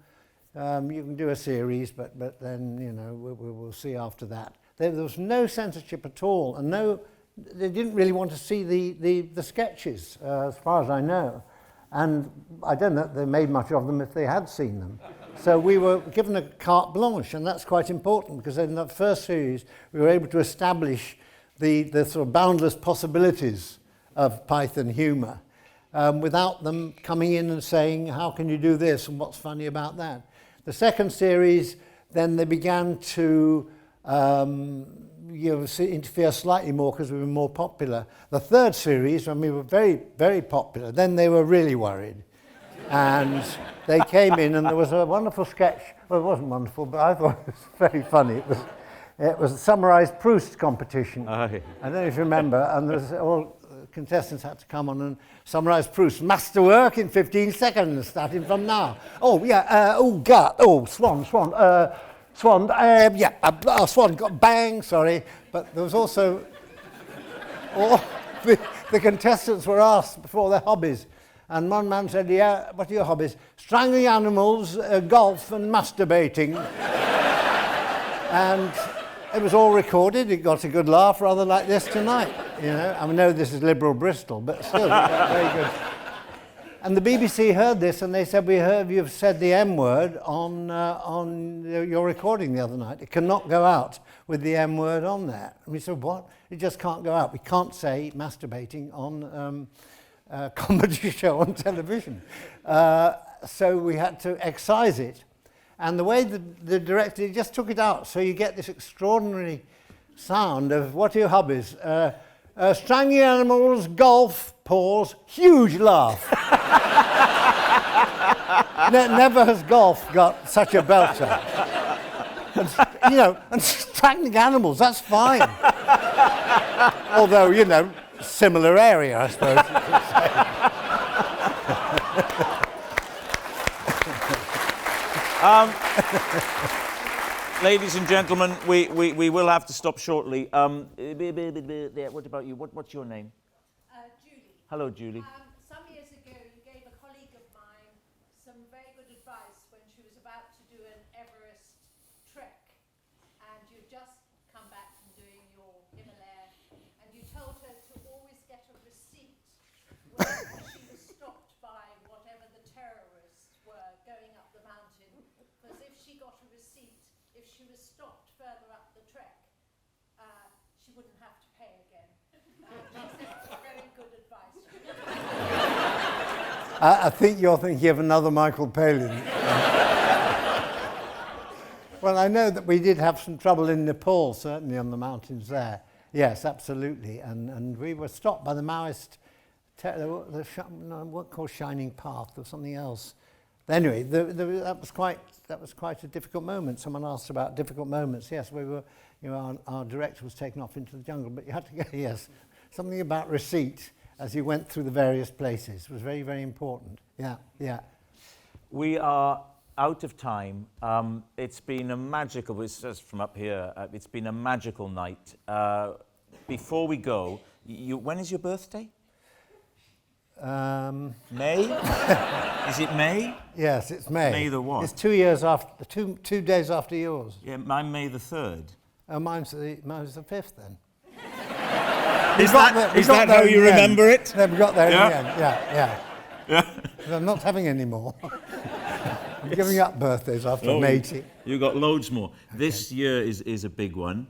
a series, but then, you know, we'll see after that. There was no censorship at all, and they didn't really want to see the sketches, as far as I know. And I don't know if they made much of them if they had seen them. So we were given a carte blanche, and that's quite important, because in the first series, we were able to establish the sort of boundless possibilities of Python humour, without them coming in and saying, how can you do this, and what's funny about that? The second series, then they began to interfere slightly more because we were more popular. The third series, when we were very, very popular, then they were really worried. And they came in, and there was a wonderful sketch. Well, it wasn't wonderful, but I thought it was very funny. It was a summarised Proust competition. Oh, yeah. I don't know if you remember, and all contestants had to come on and summarise Proust. Masterwork in 15 seconds, starting from now. Oh, yeah, gut, swan, swan, swan got bang, sorry. But there was also, the contestants were asked before their hobbies. And one man said, yeah, what are your hobbies? Strangling animals, golf and masturbating. And it was all recorded. It got a good laugh, rather like this tonight. You know, I know this is liberal Bristol, but still, very good. And the BBC heard this, and they said, we heard you've said the M word on your recording the other night. It cannot go out with the M word on there. And we said, what? It just can't go out. We can't say masturbating on a comedy show on television. So we had to excise it. And the way the director just took it out, so you get this extraordinary sound of, what are your hobbies? Strangling animals, golf, pause, huge laugh. Never has golf got such a belter. And strangling animals, that's fine. Although, similar area, I suppose. Ladies and gentlemen, we will have to stop shortly. What about you? What's your name? Julie. Hello, Julie. Some years ago, you gave a colleague of mine some very good advice when she was about to do an Everest trek, and you'd just come back from doing your Himalaya, and you told her to always if she was stopped further up the trek, she wouldn't have to pay again. She said it's very good advice. I think you're thinking of another Michael Palin. Well, I know that we did have some trouble in Nepal, certainly on the mountains there. Yes, absolutely. And we were stopped by the Maoist, what called Shining Path or something else. Anyway, that was quite a difficult moment. Someone asked about difficult moments. Yes, we were, our director was taken off into the jungle, but you had to go, yes, something about receipt as you went through the various places was very, very important. Yeah, yeah. We are out of time. It's been a magical, it says from up here, it's been a magical night. Before we go, when is your birthday? May? Is it May? Yes, it's May. May the what? It's 2 years after, two days after yours. Yeah, I'm May the 3rd. Oh, mine's the 5th then. Is that how you remember it? No, we got there in the end. Yeah. I'm not having any more. I'm giving up birthdays after May. You got loads more. Okay. This year is a big one.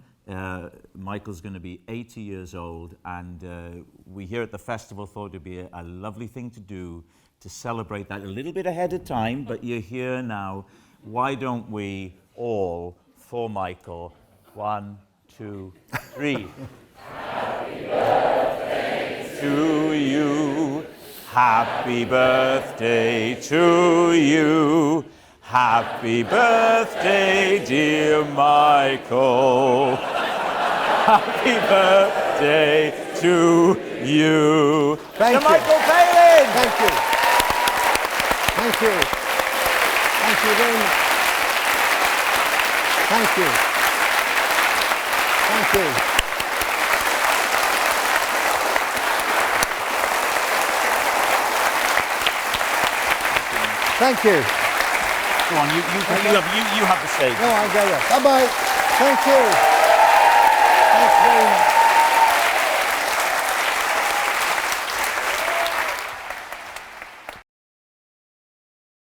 Michael's going to be 80 years old, and we here at the festival thought it'd be a lovely thing to do to celebrate that a little bit ahead of time, but you're here now. Why don't we all, for Michael, 1, 2, 3. Happy birthday to you. Happy birthday to you. Happy birthday, dear Michael. Happy birthday to you. Thank you. Michael Palin. Thank you. Thank you. Thank you very much. Thank you. Thank you. Thank you. Go on, you have the stage. No, I go there. Bye-bye. Thank you.